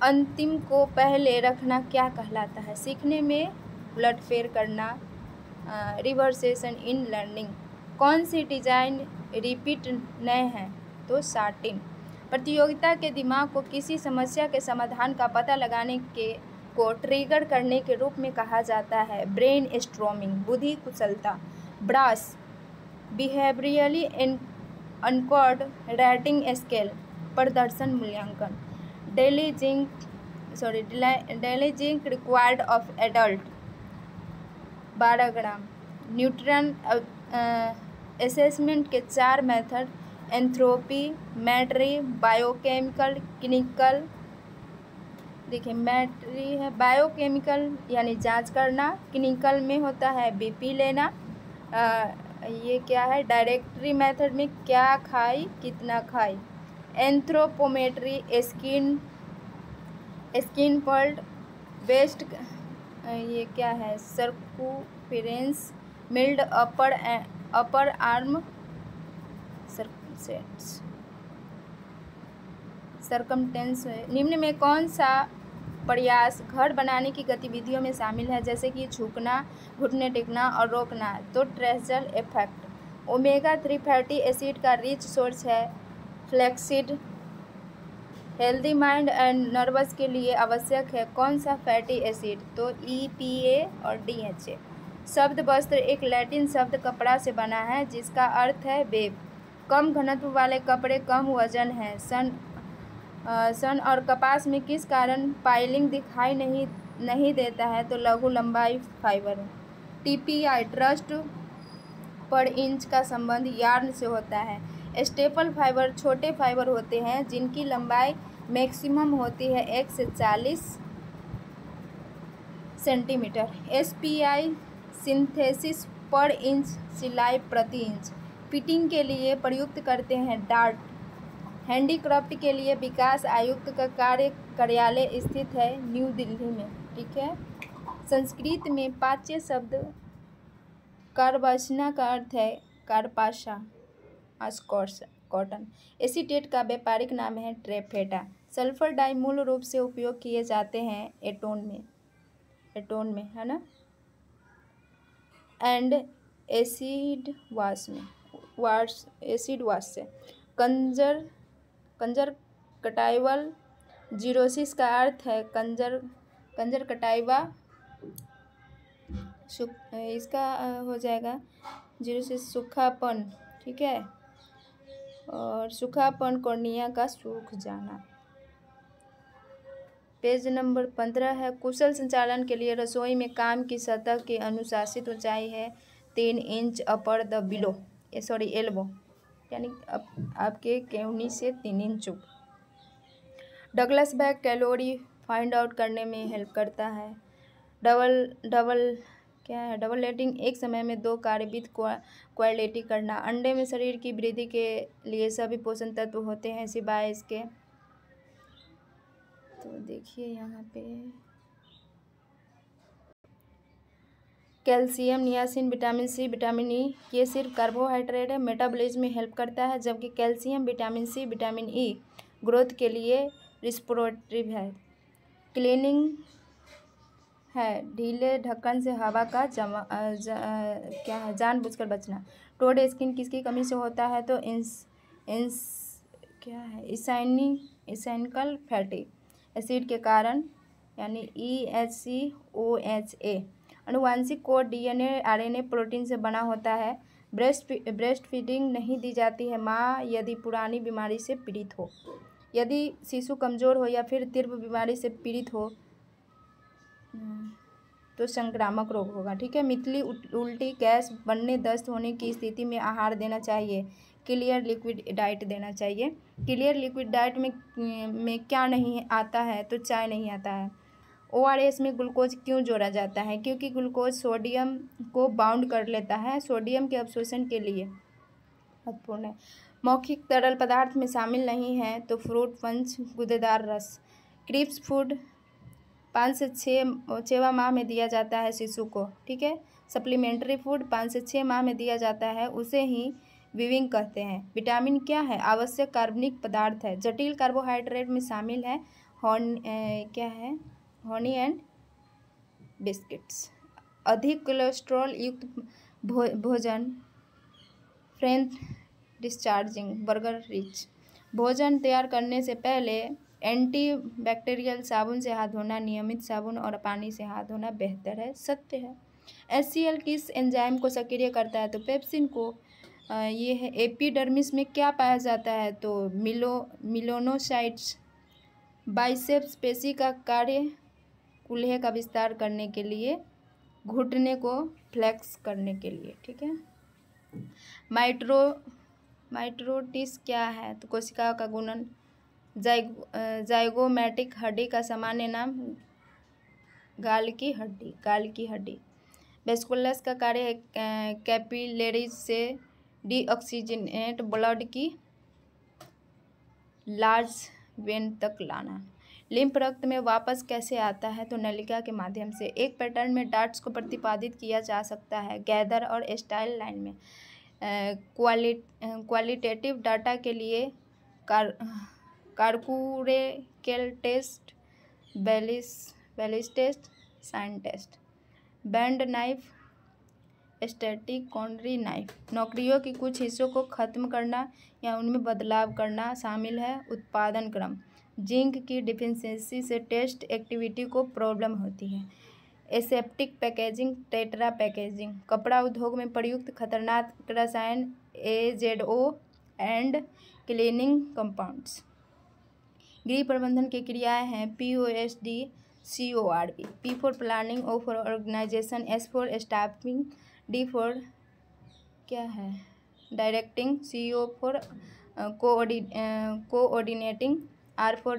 अंतिम को पहले रखना क्या कहलाता है? सीखने में उलटफेर करना, रिवर्सेशन इन लर्निंग। कौन सी डिजाइन रिपीट नए हैं? तो शार्टिन। प्रतियोगिता के दिमाग को किसी समस्या के समाधान का पता लगाने को ट्रिगर करने के रूप में कहा जाता है ब्रेन स्ट्रॉमिंग, बुद्धि कुशलता। BARS, behaviourally anchored rating scale, प्रदर्शन मूल्यांकन। Daily zinc required of adult 12 gram. Nutrition assessment के 4 मेथड, एंथ्रोपी, मैट्री, बायोकेमिकल, क्लिनिकल। देखिए मैट्री है बायोकेमिकल यानी जांच करना, क्लिनिकल में होता है बीपी लेना। ये क्या है? डायरेक्टरी मेथड में क्या खाई कितना खाई। एंथ्रोपोमेट्री स्किन पल्ट वेस्ट, ये क्या है? सर्कुफेरेंस मिल्ड अपर आर्म सरकमटेंस। निम्न में कौन सा प्रयास घर बनाने की गतिविधियों में शामिल है? जैसे कि झुकना, घुटने टेकना और रोकना। तो ट्रेजल इफेक्ट। ओमेगा 3 फैटी एसिड का रिच सोर्स है flaxseed. Healthy mind and nervous के लिए आवश्यक है कौन सा फैटी एसिड? तो EPA और DHA। शब्द वस्त्र एक लैटिन शब्द कपड़ा से बना है जिसका अर्थ है वेब। कम घनत्व वाले कपड़े कम वजन हैं। सन और कपास में किस कारण पाइलिंग दिखाई नहीं देता है? तो लघु लंबाई फाइबर है। TPI ट्रस्ट पर इंच का संबंध यार्न से होता है। स्टेपल फाइबर छोटे फाइबर होते हैं जिनकी लंबाई मैक्सिमम होती है 1 से 40 सेंटीमीटर। SPI सिंथेसिस पर इंच, सिलाई प्रति इंच। फिटिंग के लिए प्रयुक्त करते हैं डार्ट। हैंडीक्राफ्ट के लिए विकास आयुक्त का कार्यालय स्थित है न्यू दिल्ली में। ठीक है। संस्कृत में पाच्य शब्द कार्बासना का अर्थ है कार्पासा कॉटन। एसीटेट का व्यापारिक नाम है ट्रेफेटा। सल्फर डाई मूल रूप से उपयोग किए जाते हैं एटोन में है ना, एंड एसिड वाश से। कंजरकटाइवल जीरोसिस का अर्थ है कंजरकटाइवा, इसका हो जाएगा जीरोसिस सूखापन। ठीक है। और सूखापन कॉर्निया का सूख जाना। पेज नंबर 15 है। कुशल संचालन के लिए रसोई में काम की सतह की अनुशासित ऊंचाई है 3 inch upper the below elbow, यानी आपके केवनी से 3 इंच ऊपर। Douglas bag calorie find out करने में हेल्प करता है। डबल लेटिंग एक समय में 2 कार्य विद क्वालिटी करना। अंडे में शरीर की वृद्धि के लिए सभी पोषण तत्व होते हैं सिवाय इसके। तो देखिए यहाँ पे calcium, niacin, vitamin C, vitamin E, ये सिर्फ कार्बोहाइड्रेट है, मेटाबॉलिज्म में हेल्प करता है, जबकि calcium, vitamin C, vitamin E growth के लिए रिस्पिरेटरी है। क्लीनिंग है ढीले ढक्कन से हवा का क्या है जानबूझकर बचना। टोड स्किन किसकी कमी से होता है? तो क्या है इसेनिकल फैटी एसिड के कारण, यानी EHCOHA। अनुवांशिक कोड DNA RNA प्रोटीन से बना होता है। ब्रेस्ट फीडिंग नहीं दी जाती है माँ यदि पुरानी बीमारी से पीड़ित हो। यदि शिशु कमज़ोर हो या फिर तीव्र बीमारी से पीड़ित हो तो संक्रामक रोग होगा। ठीक है। मितली उल्टी, गैस बनने, दस्त होने की स्थिति में आहार देना चाहिए। क्लियर लिक्विड डाइट देना चाहिए। क्लियर लिक्विड डाइट में क्या नहीं आता है? तो चाय नहीं आता है। ORS में ग्लूकोज क्यों जोड़ा जाता है? क्योंकि ग्लूकोज सोडियम को बाउंड कर लेता है, सोडियम के अवशोषण के लिए महत्वपूर्ण है। मौखिक तरल पदार्थ में शामिल नहीं है तो फ्रूट पंच, गूदेदार रस। क्रिस्प फूड 5 से 6वां माह में दिया जाता है शिशु को, ठीक है। सप्लीमेंट्री फूड 5 से 6 माह में दिया जाता है, उसे ही वीविंग कहते हैं। विटामिन क्या है? आवश्यक कार्बनिक पदार्थ है। जटिल कार्बोहाइड्रेट में शामिल है हनी एंड बिस्किट्स। अधिक कोलेस्ट्रॉल युक्त भोजन फ्रेंच डिस्चार्जिंग बर्गर रिच। भोजन तैयार करने से पहले एंटीबैक्टीरियल साबुन से हाथ धोना, नियमित साबुन और पानी से हाथ धोना बेहतर है। सत्य है। HCl किस एंजाइम को सक्रिय करता है? तो पेप्सिन को। ये है। एपिडर्मिस में क्या पाया जाता है? तो मिलोनोसाइट्स। बाइसेप्स पेशी का कार्य कूल्हे का विस्तार करने के लिए, घुटने को फ्लेक्स करने के लिए, ठीक है। माइटोटिस क्या है? तो कोशिका का गुणन। जाइगोमैटिक हड्डी का सामान्य नाम गाल की हड्डी। वेस्कुलस का कार्य है कैपिलरीज से डीऑक्सीजनेट ब्लड की लार्ज वेन तक लाना। लिम्फ रक्त में वापस कैसे आता है? तो नलिका के माध्यम से। एक पैटर्न में डॉट्स को प्रतिपादित किया जा सकता है गैदर और स्टाइल लाइन में। क्वालिटेटिव डाटा के लिए कार्कुरेकेल टेस्ट, बेलिस टेस्ट, साइन टेस्ट। बैंड नाइफ, स्टैटिक कॉन्ड्री नाइफ। नौकरियों की कुछ हिस्सों को खत्म करना या उनमें बदलाव करना शामिल है। उत्पादन क्रम। जिंक की डिफिशियंसी से टेस्ट एक्टिविटी को प्रॉब्लम होती है। Aseptic packaging, tetra packaging. कपड़ा उद्योग में प्रयुक्त खतरनाक रसायन AZO एंड क्लीनिंग कंपाउंड्स। गृह प्रबंधन की क्रियाएं हैं POSD, CORB। P for planning, O for organisation, S for staffing, D for क्या है directing, CO for coordinating, R for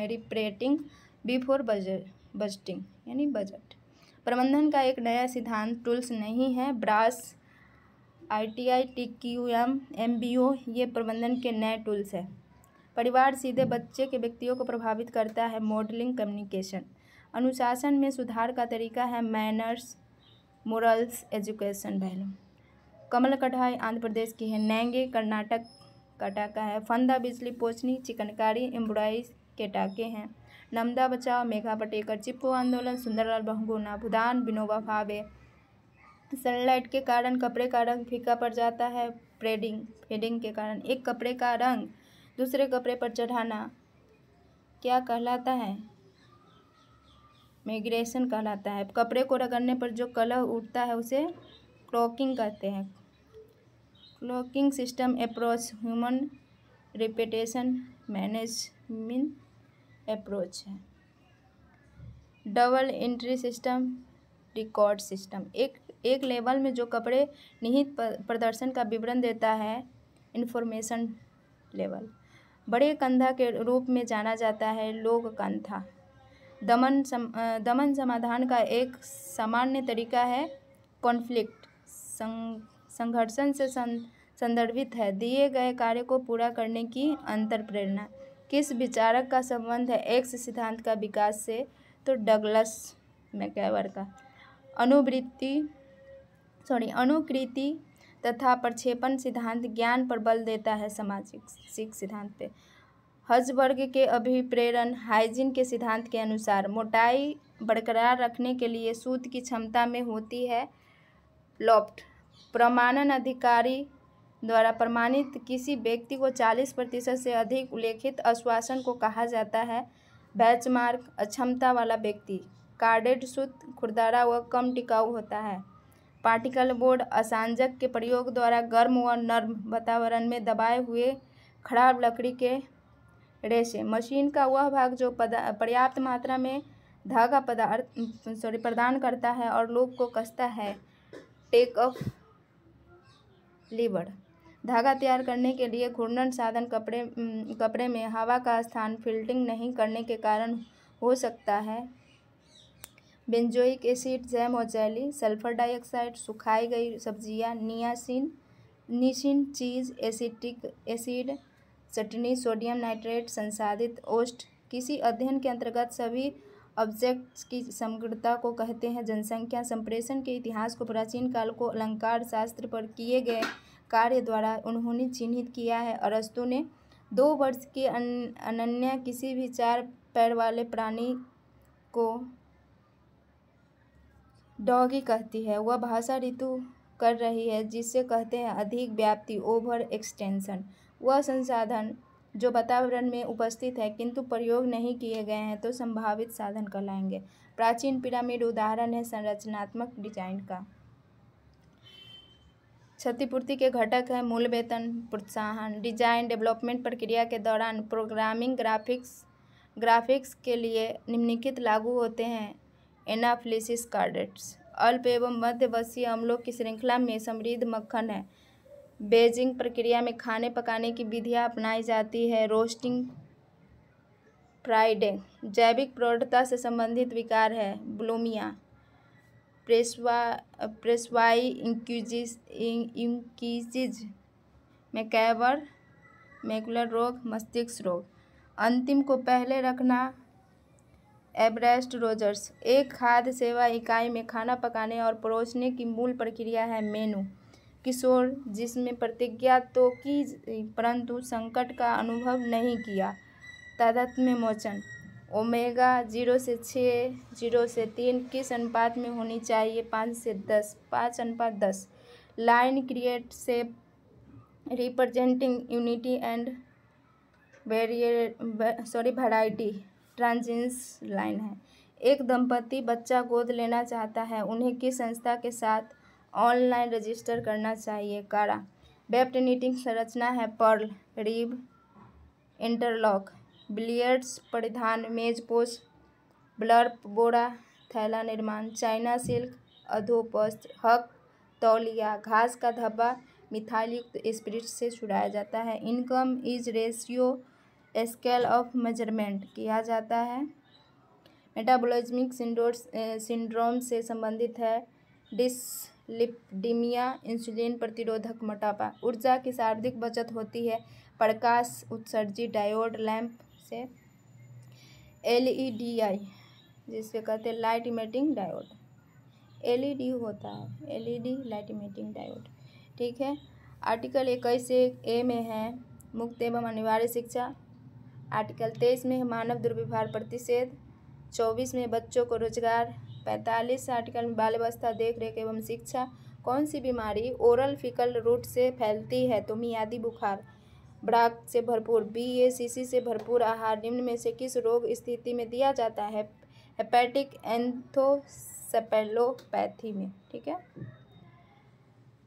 reporting, B for budgeting यानी बजट। प्रबंधन का एक नया सिद्धांत टूल्स नहीं है। ब्रास, ITI, TQM, MBO ये प्रबंधन के नए टूल्स हैं। परिवार सीधे बच्चे के व्यक्तियों को प्रभावित करता है। Modelling communication. अनुशासन में सुधार का तरीका है मैनर्स, मोरल्स, एजुकेशन वैल्यू। कमल कढ़ाई आंध्र प्रदेश की है। नेंगे कर्नाटक का टाका है। फंदा बिजली पोचनी चिकनकारी एम्ब्रॉयडरी के टाके हैं। नर्मदा बचाओ मेघा पटेकर। चिपको आंदोलन सुंदरलाल बहुगुणा। भूदान विनोबा भावे। सनलाइट के कारण कपड़े का रंग फीका पड़ जाता है। फेडिंग के कारण। एक कपड़े का रंग दूसरे कपड़े पर चढ़ाना क्या कहलाता है? माइग्रेशन कहलाता है। कपड़े को रगड़ने पर जो कलर उठता है उसे क्लॉकिंग कहते हैं। Clocking system approach human repetition management approach है। Double entry system, record system. एक लेबल में जो कपड़े निहित प्रदर्शन का विवरण देता है इंफॉर्मेशन लेवल। बड़े कंधा के रूप में जाना जाता है लोक कंधा। दमन समाधान का एक सामान्य तरीका है कॉन्फ्लिक्ट, संघर्षण से संदर्भित है। दिए गए कार्य को पूरा करने की अंतर प्रेरणा। किस विचारक का संबंध है एक्स सिद्धांत का विकास से? तो डगलस मैकइवर का। अनुकृति तथा प्रक्षेपण सिद्धांत ज्ञान पर बल देता है सामाजिक सिद्धांत पे। हर्ज़बर्ग के अभिप्रेरण हाइजीन के सिद्धांत के अनुसार मोटाई बरकरार रखने के लिए सूत की क्षमता में होती है लॉफ्ट। प्रमाणन अधिकारी द्वारा प्रमाणित किसी व्यक्ति को 40% से अधिक उल्लेखित आश्वासन को कहा जाता है बेंचमार्क। अक्षमता वाला व्यक्ति कार्डेड सूत खुरदरा व कम टिकाऊ होता है। पार्टिकल बोर्ड असांजक के प्रयोग द्वारा गर्म व नर्म वातावरण में दबाए हुए खराब लकड़ी के रेशे। मशीन का वह भाग जो पर्याप्त मात्रा में धागा प्रदान करता है और लूप को कसता है। Take off lever. धागा तैयार करने के लिए घूर्णन साधन कपड़े में हवा का स्थान फिल्टिंग नहीं करने के कारण हो सकता है। बेंजोइक एसिड, जैम और जेली। सल्फर डाइऑक्साइड, सुखाई गई सब्जियां। निसिन, चीज़, एसिटिक एसिड, चटनी, सोडियम नाइट्रेट, संसाधित ओस्ट। किसी अध्ययन के अंतर्गत सभी ऑब्जेक्ट्स की समग्रता को कहते हैं। जनसंख्या संप्रेषण के इतिहास को प्राचीन काल को अलंकार शास्त्र पर किए गए कार्य द्वारा उन्होंने चिन्हित किया है। अरस्तु ने 2 वर्ष के अनन्या किसी भी 4 पैर वाले प्राणी को डॉगी कहती है। वह भाषा ऋतु कर रही है जिसे कहते हैं अधिक व्याप्ति, ओवर एक्सटेंशन। वह संसाधन जो वातावरण में उपस्थित है किंतु प्रयोग नहीं किए गए हैं तो संभावित साधन कहलाएंगे। प्राचीन पिरामिड उदाहरण है संरचनात्मक डिजाइन का। क्षतिपूर्ति के घटक है मूल वेतन, प्रोत्साहन। डिजाइन डेवलपमेंट प्रक्रिया के दौरान प्रोग्रामिंग ग्राफिक्स के लिए निम्नलिखित लागू होते हैं। एनाफ्लिसिस कार्डेट्स अल्प एवं मध्यवर्षीय अम्लों की श्रृंखला में समृद्ध मक्खन है। बेजिंग प्रक्रिया में खाने पकाने की विधियाँ अपनाई जाती है। रोस्टिंग फ्राइडिंग जैविक प्रौढ़ता से संबंधित विकार है। बुलिमिया प्रेसवाई इंक्विजिज मैकैबर मैकुलर रोग, मस्तिष्क रोग। अंतिम को पहले रखना एवरेस्ट रोजर्स एक खाद्य सेवा इकाई में खाना पकाने और परोसने की मूल प्रक्रिया है। मेनू किशोर जिसमें प्रतिज्ञा तो की परंतु संकट का अनुभव नहीं किया। तादात्म्य मोचन ओमेगा 0 से 6, 0 से 3 किस अनुपात में होनी चाहिए? 5 से 10, 5:10। लाइन क्रिएट से representing unity and variety transitions line है। एक दंपति बच्चा गोद लेना चाहता है, उन्हें किस संस्था के साथ ऑनलाइन रजिस्टर करना चाहिए? कारा। वेब निटिंग संरचना है पर्ल, रिब, इंटरलॉक। बिलियर्ड्स परिधान मेजपोश, ब्लर्प, बोरा, थैला निर्माण। चाइना सिल्क, अधोपस्त्र, हक, तौलिया। घास का धब्बा मिथाइल युक्त स्पिरिट से छुड़ाया जाता है। Income is ratio scale of measurement किया जाता है। मेटाबॉलिज्मिक सिंड्रोम से संबंधित है। डिसलिपिडीमिया, इंसुलिन प्रतिरोधक मोटापा। ऊर्जा की शारीरिक बचत होती है प्रकाश उत्सर्जी डायोड लैंप से। एलईडीआई जिससे कहते हैं लाइट इमिटिंग डायोड, एलईडी होता है, एलईडी लाइट इमिटिंग डायोड। ठीक है। आर्टिकल 21A में है मुक्त एवं अनिवार्य शिक्षा। आर्टिकल 23 में मानव दुर्व्यवहार प्रतिषेध। 24 में बच्चों को रोजगार। 45 आर्टिकल में बाल अवस्था देखरेख एवं शिक्षा। कौन सी बीमारी ओरल फीकल रूट से फैलती है? तो मियादी बुखार। ब्राक से भरपूर BACC से भरपूर आहार निम्न में से किस रोग स्थिति में दिया जाता है? हेपेटिक एंथोसेफेलोपैथी में। ठीक है।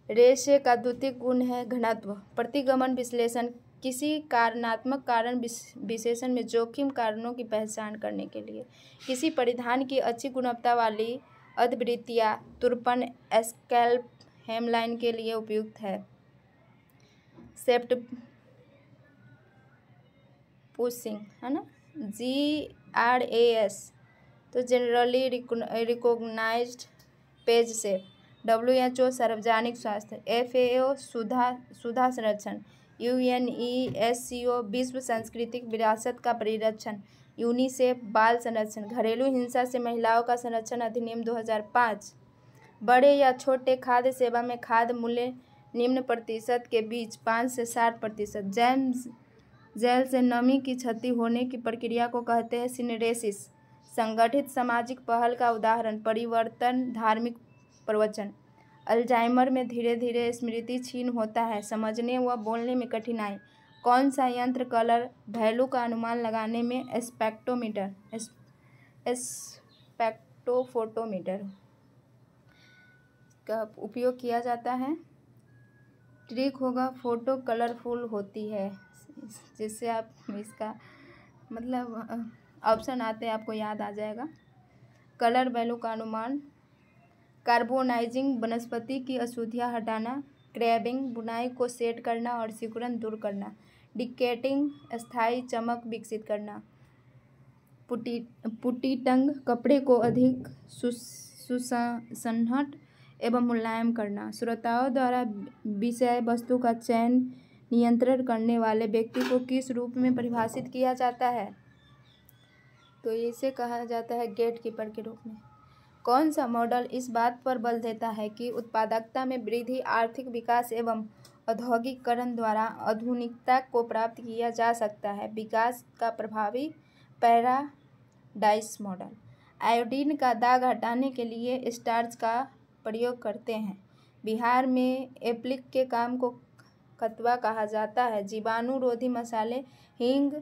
रेशे का द्वितीयक गुण है घनत्व। प्रतिगमन विश्लेषण किसी कारणात्मक कारण विशेषण में जोखिम कारणों की पहचान करने के लिए। किसी परिधान की अच्छी गुणवत्ता वाली अधवृत्तियाँ तुरपन स्कैल्प हेमलाइन के लिए उपयुक्त है। सेप्ट पुशिंग है ना, GRAS तो जनरली रिकॉग्नाइज्ड पेज से। WHO सार्वजनिक स्वास्थ्य। FAO सुधा संरक्षण। UNESCO विश्व सांस्कृतिक विरासत का परिरक्षण। यूनिसेफ बाल संरक्षण। घरेलू हिंसा से महिलाओं का संरक्षण अधिनियम 2005। बड़े या छोटे खाद्य सेवा में खाद्य मूल्य निम्न प्रतिशत के बीच 5 से 60%। जेल से नमी की क्षति होने की प्रक्रिया को कहते हैं सिनेरेसिस। संगठित सामाजिक पहल का उदाहरण परिवर्तन धार्मिक प्रवचन। अल्जाइमर में धीरे धीरे स्मृति क्षीण होता है, समझने व बोलने में कठिनाई। कौन सा यंत्र कलर वैल्यू का अनुमान लगाने में स्पेक्ट्रोफोटोमीटर का उपयोग किया जाता है? ट्रिक होगा फोटो कलरफुल होती है, जिससे आप इसका मतलब ऑप्शन आते हैं आपको याद आ जाएगा। कलर वैल्यू का अनुमान। कार्बोनाइजिंग वनस्पति की अशुद्धियाँ हटाना। क्रैबिंग बुनाई को सेट करना और सिकुड़न दूर करना। डिकेटिंग स्थायी चमक विकसित करना। पुटीटंग कपड़े को अधिक सुसंहत एवं मुलायम करना। श्रोताओं द्वारा विषय वस्तु का चयन नियंत्रण करने वाले व्यक्ति को किस रूप में परिभाषित किया जाता है? तो इसे कहा जाता है गेट कीपर के रूप में। कौन सा मॉडल इस बात पर बल देता है कि उत्पादकता में वृद्धि, आर्थिक विकास एवं औद्योगिकीकरण द्वारा आधुनिकता को प्राप्त किया जा सकता है? विकास का प्रभावी पैराडाइस मॉडल। आयोडीन का दाग हटाने के लिए स्टार्च का प्रयोग करते हैं। बिहार में एप्लिक के काम को खतवा कहा जाता है। जीवाणुरोधी मसाले हींग,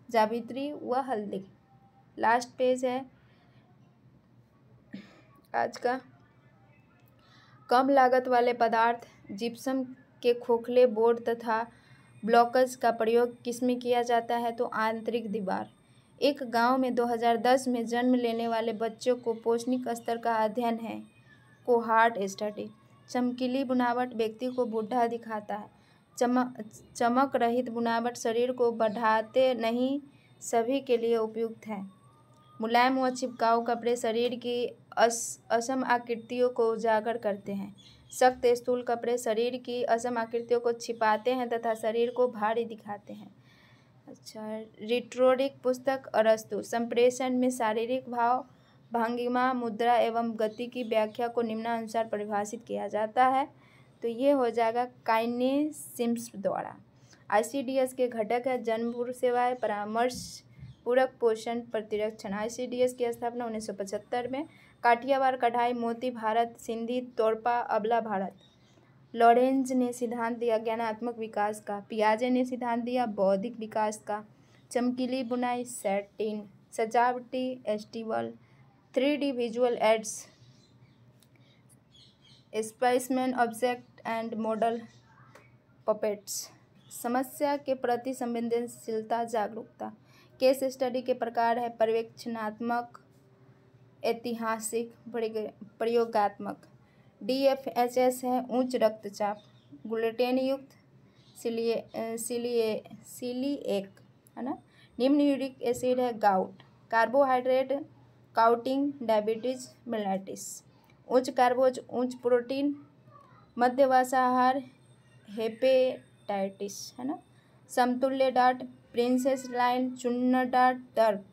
जावित्री व हल्दी। लास्ट पेज है आज का। कम लागत वाले पदार्थ जिप्सम के खोखले बोर्ड तथा ब्लॉकर्स का प्रयोग किसमें किया जाता है? तो आंतरिक दीवार। एक गांव में 2010 में जन्म लेने वाले बच्चों को पोषणिक स्तर का अध्ययन है कोहार्ट स्टडी। चमकीली बुनावट व्यक्ति को बूढ़ा दिखाता है। चमक रहित बुनावट शरीर को बढ़ाते नहीं, सभी के लिए उपयुक्त है। मुलायम व चिपकाऊ कपड़े शरीर की असम आकृतियों को उजागर करते हैं। सख्त स्थूल कपड़े शरीर की असम आकृतियों को छिपाते हैं तथा शरीर को भारी दिखाते हैं। अच्छा, रिटोरिक पुस्तक अरस्तु। संप्रेषण में शारीरिक भाव, भंगिमा, मुद्रा एवं गति की व्याख्या को निम्नानुसार परिभाषित किया जाता है। तो ये हो जाएगा काइनेसिम्स द्वारा। ICDS के घटक है जन्म पूर्व सेवाएं, परामर्श, पूरक पोषण, प्रतिरक्षण। ICDS की स्थापना 1975 में। काठियावाड़ कढ़ाई, मोती भारत, सिंधी तोरपा, अबला भारत। लॉरेंज ने सिद्धांत दिया ज्ञानात्मक विकास का। पियाजे ने सिद्धांत दिया बौद्धिक विकास का। चमकीली बुनाई सैटिन, सजावटी एस्टिवल, 3D visual aids, specimen object and model puppets. समस्या के प्रति संवेदनशीलता, जागरूकता। केस स्टडी के प्रकार है पर्यवेक्षणात्मक, ऐतिहासिक, प्रयोगात्मक। DFHS है उच्च रक्तचाप, ग्लूटेन युक्त, सीलिएक है ना। निम्न यूरिक एसिड है gout. Carbohydrate counting, diabetes, mellitus. उच्च कार्बोज, उच्च प्रोटीन, मध्य वसाहार, हेपेटाइटिस है ना। समतुल्य dot, princess line, Chunna dot, तर्क।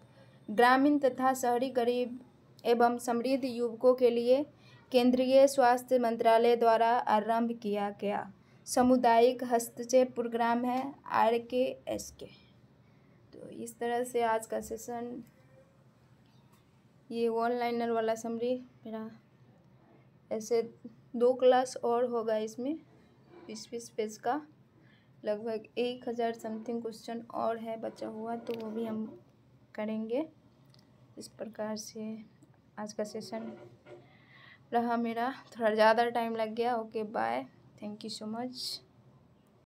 ग्रामीण तथा शहरी गरीब एवं समृद्ध युवकों के लिए केंद्रीय स्वास्थ्य मंत्रालय द्वारा आरंभ किया गया सामुदायिक हस्तक्षेप प्रोग्राम है RKSK। तो इस तरह से आज का सेशन, ये वन लाइनर वाला समरी मेरा, ऐसे 2 क्लास और होगा इसमें 20-20 पेज का, लगभग 1000 समथिंग क्वेश्चन और है बचा हुआ, तो वो भी हम करेंगे। इस प्रकार से आज का सेशन रहा मेरा, थोड़ा ज़्यादा टाइम लग गया। Okay bye, thank you so much.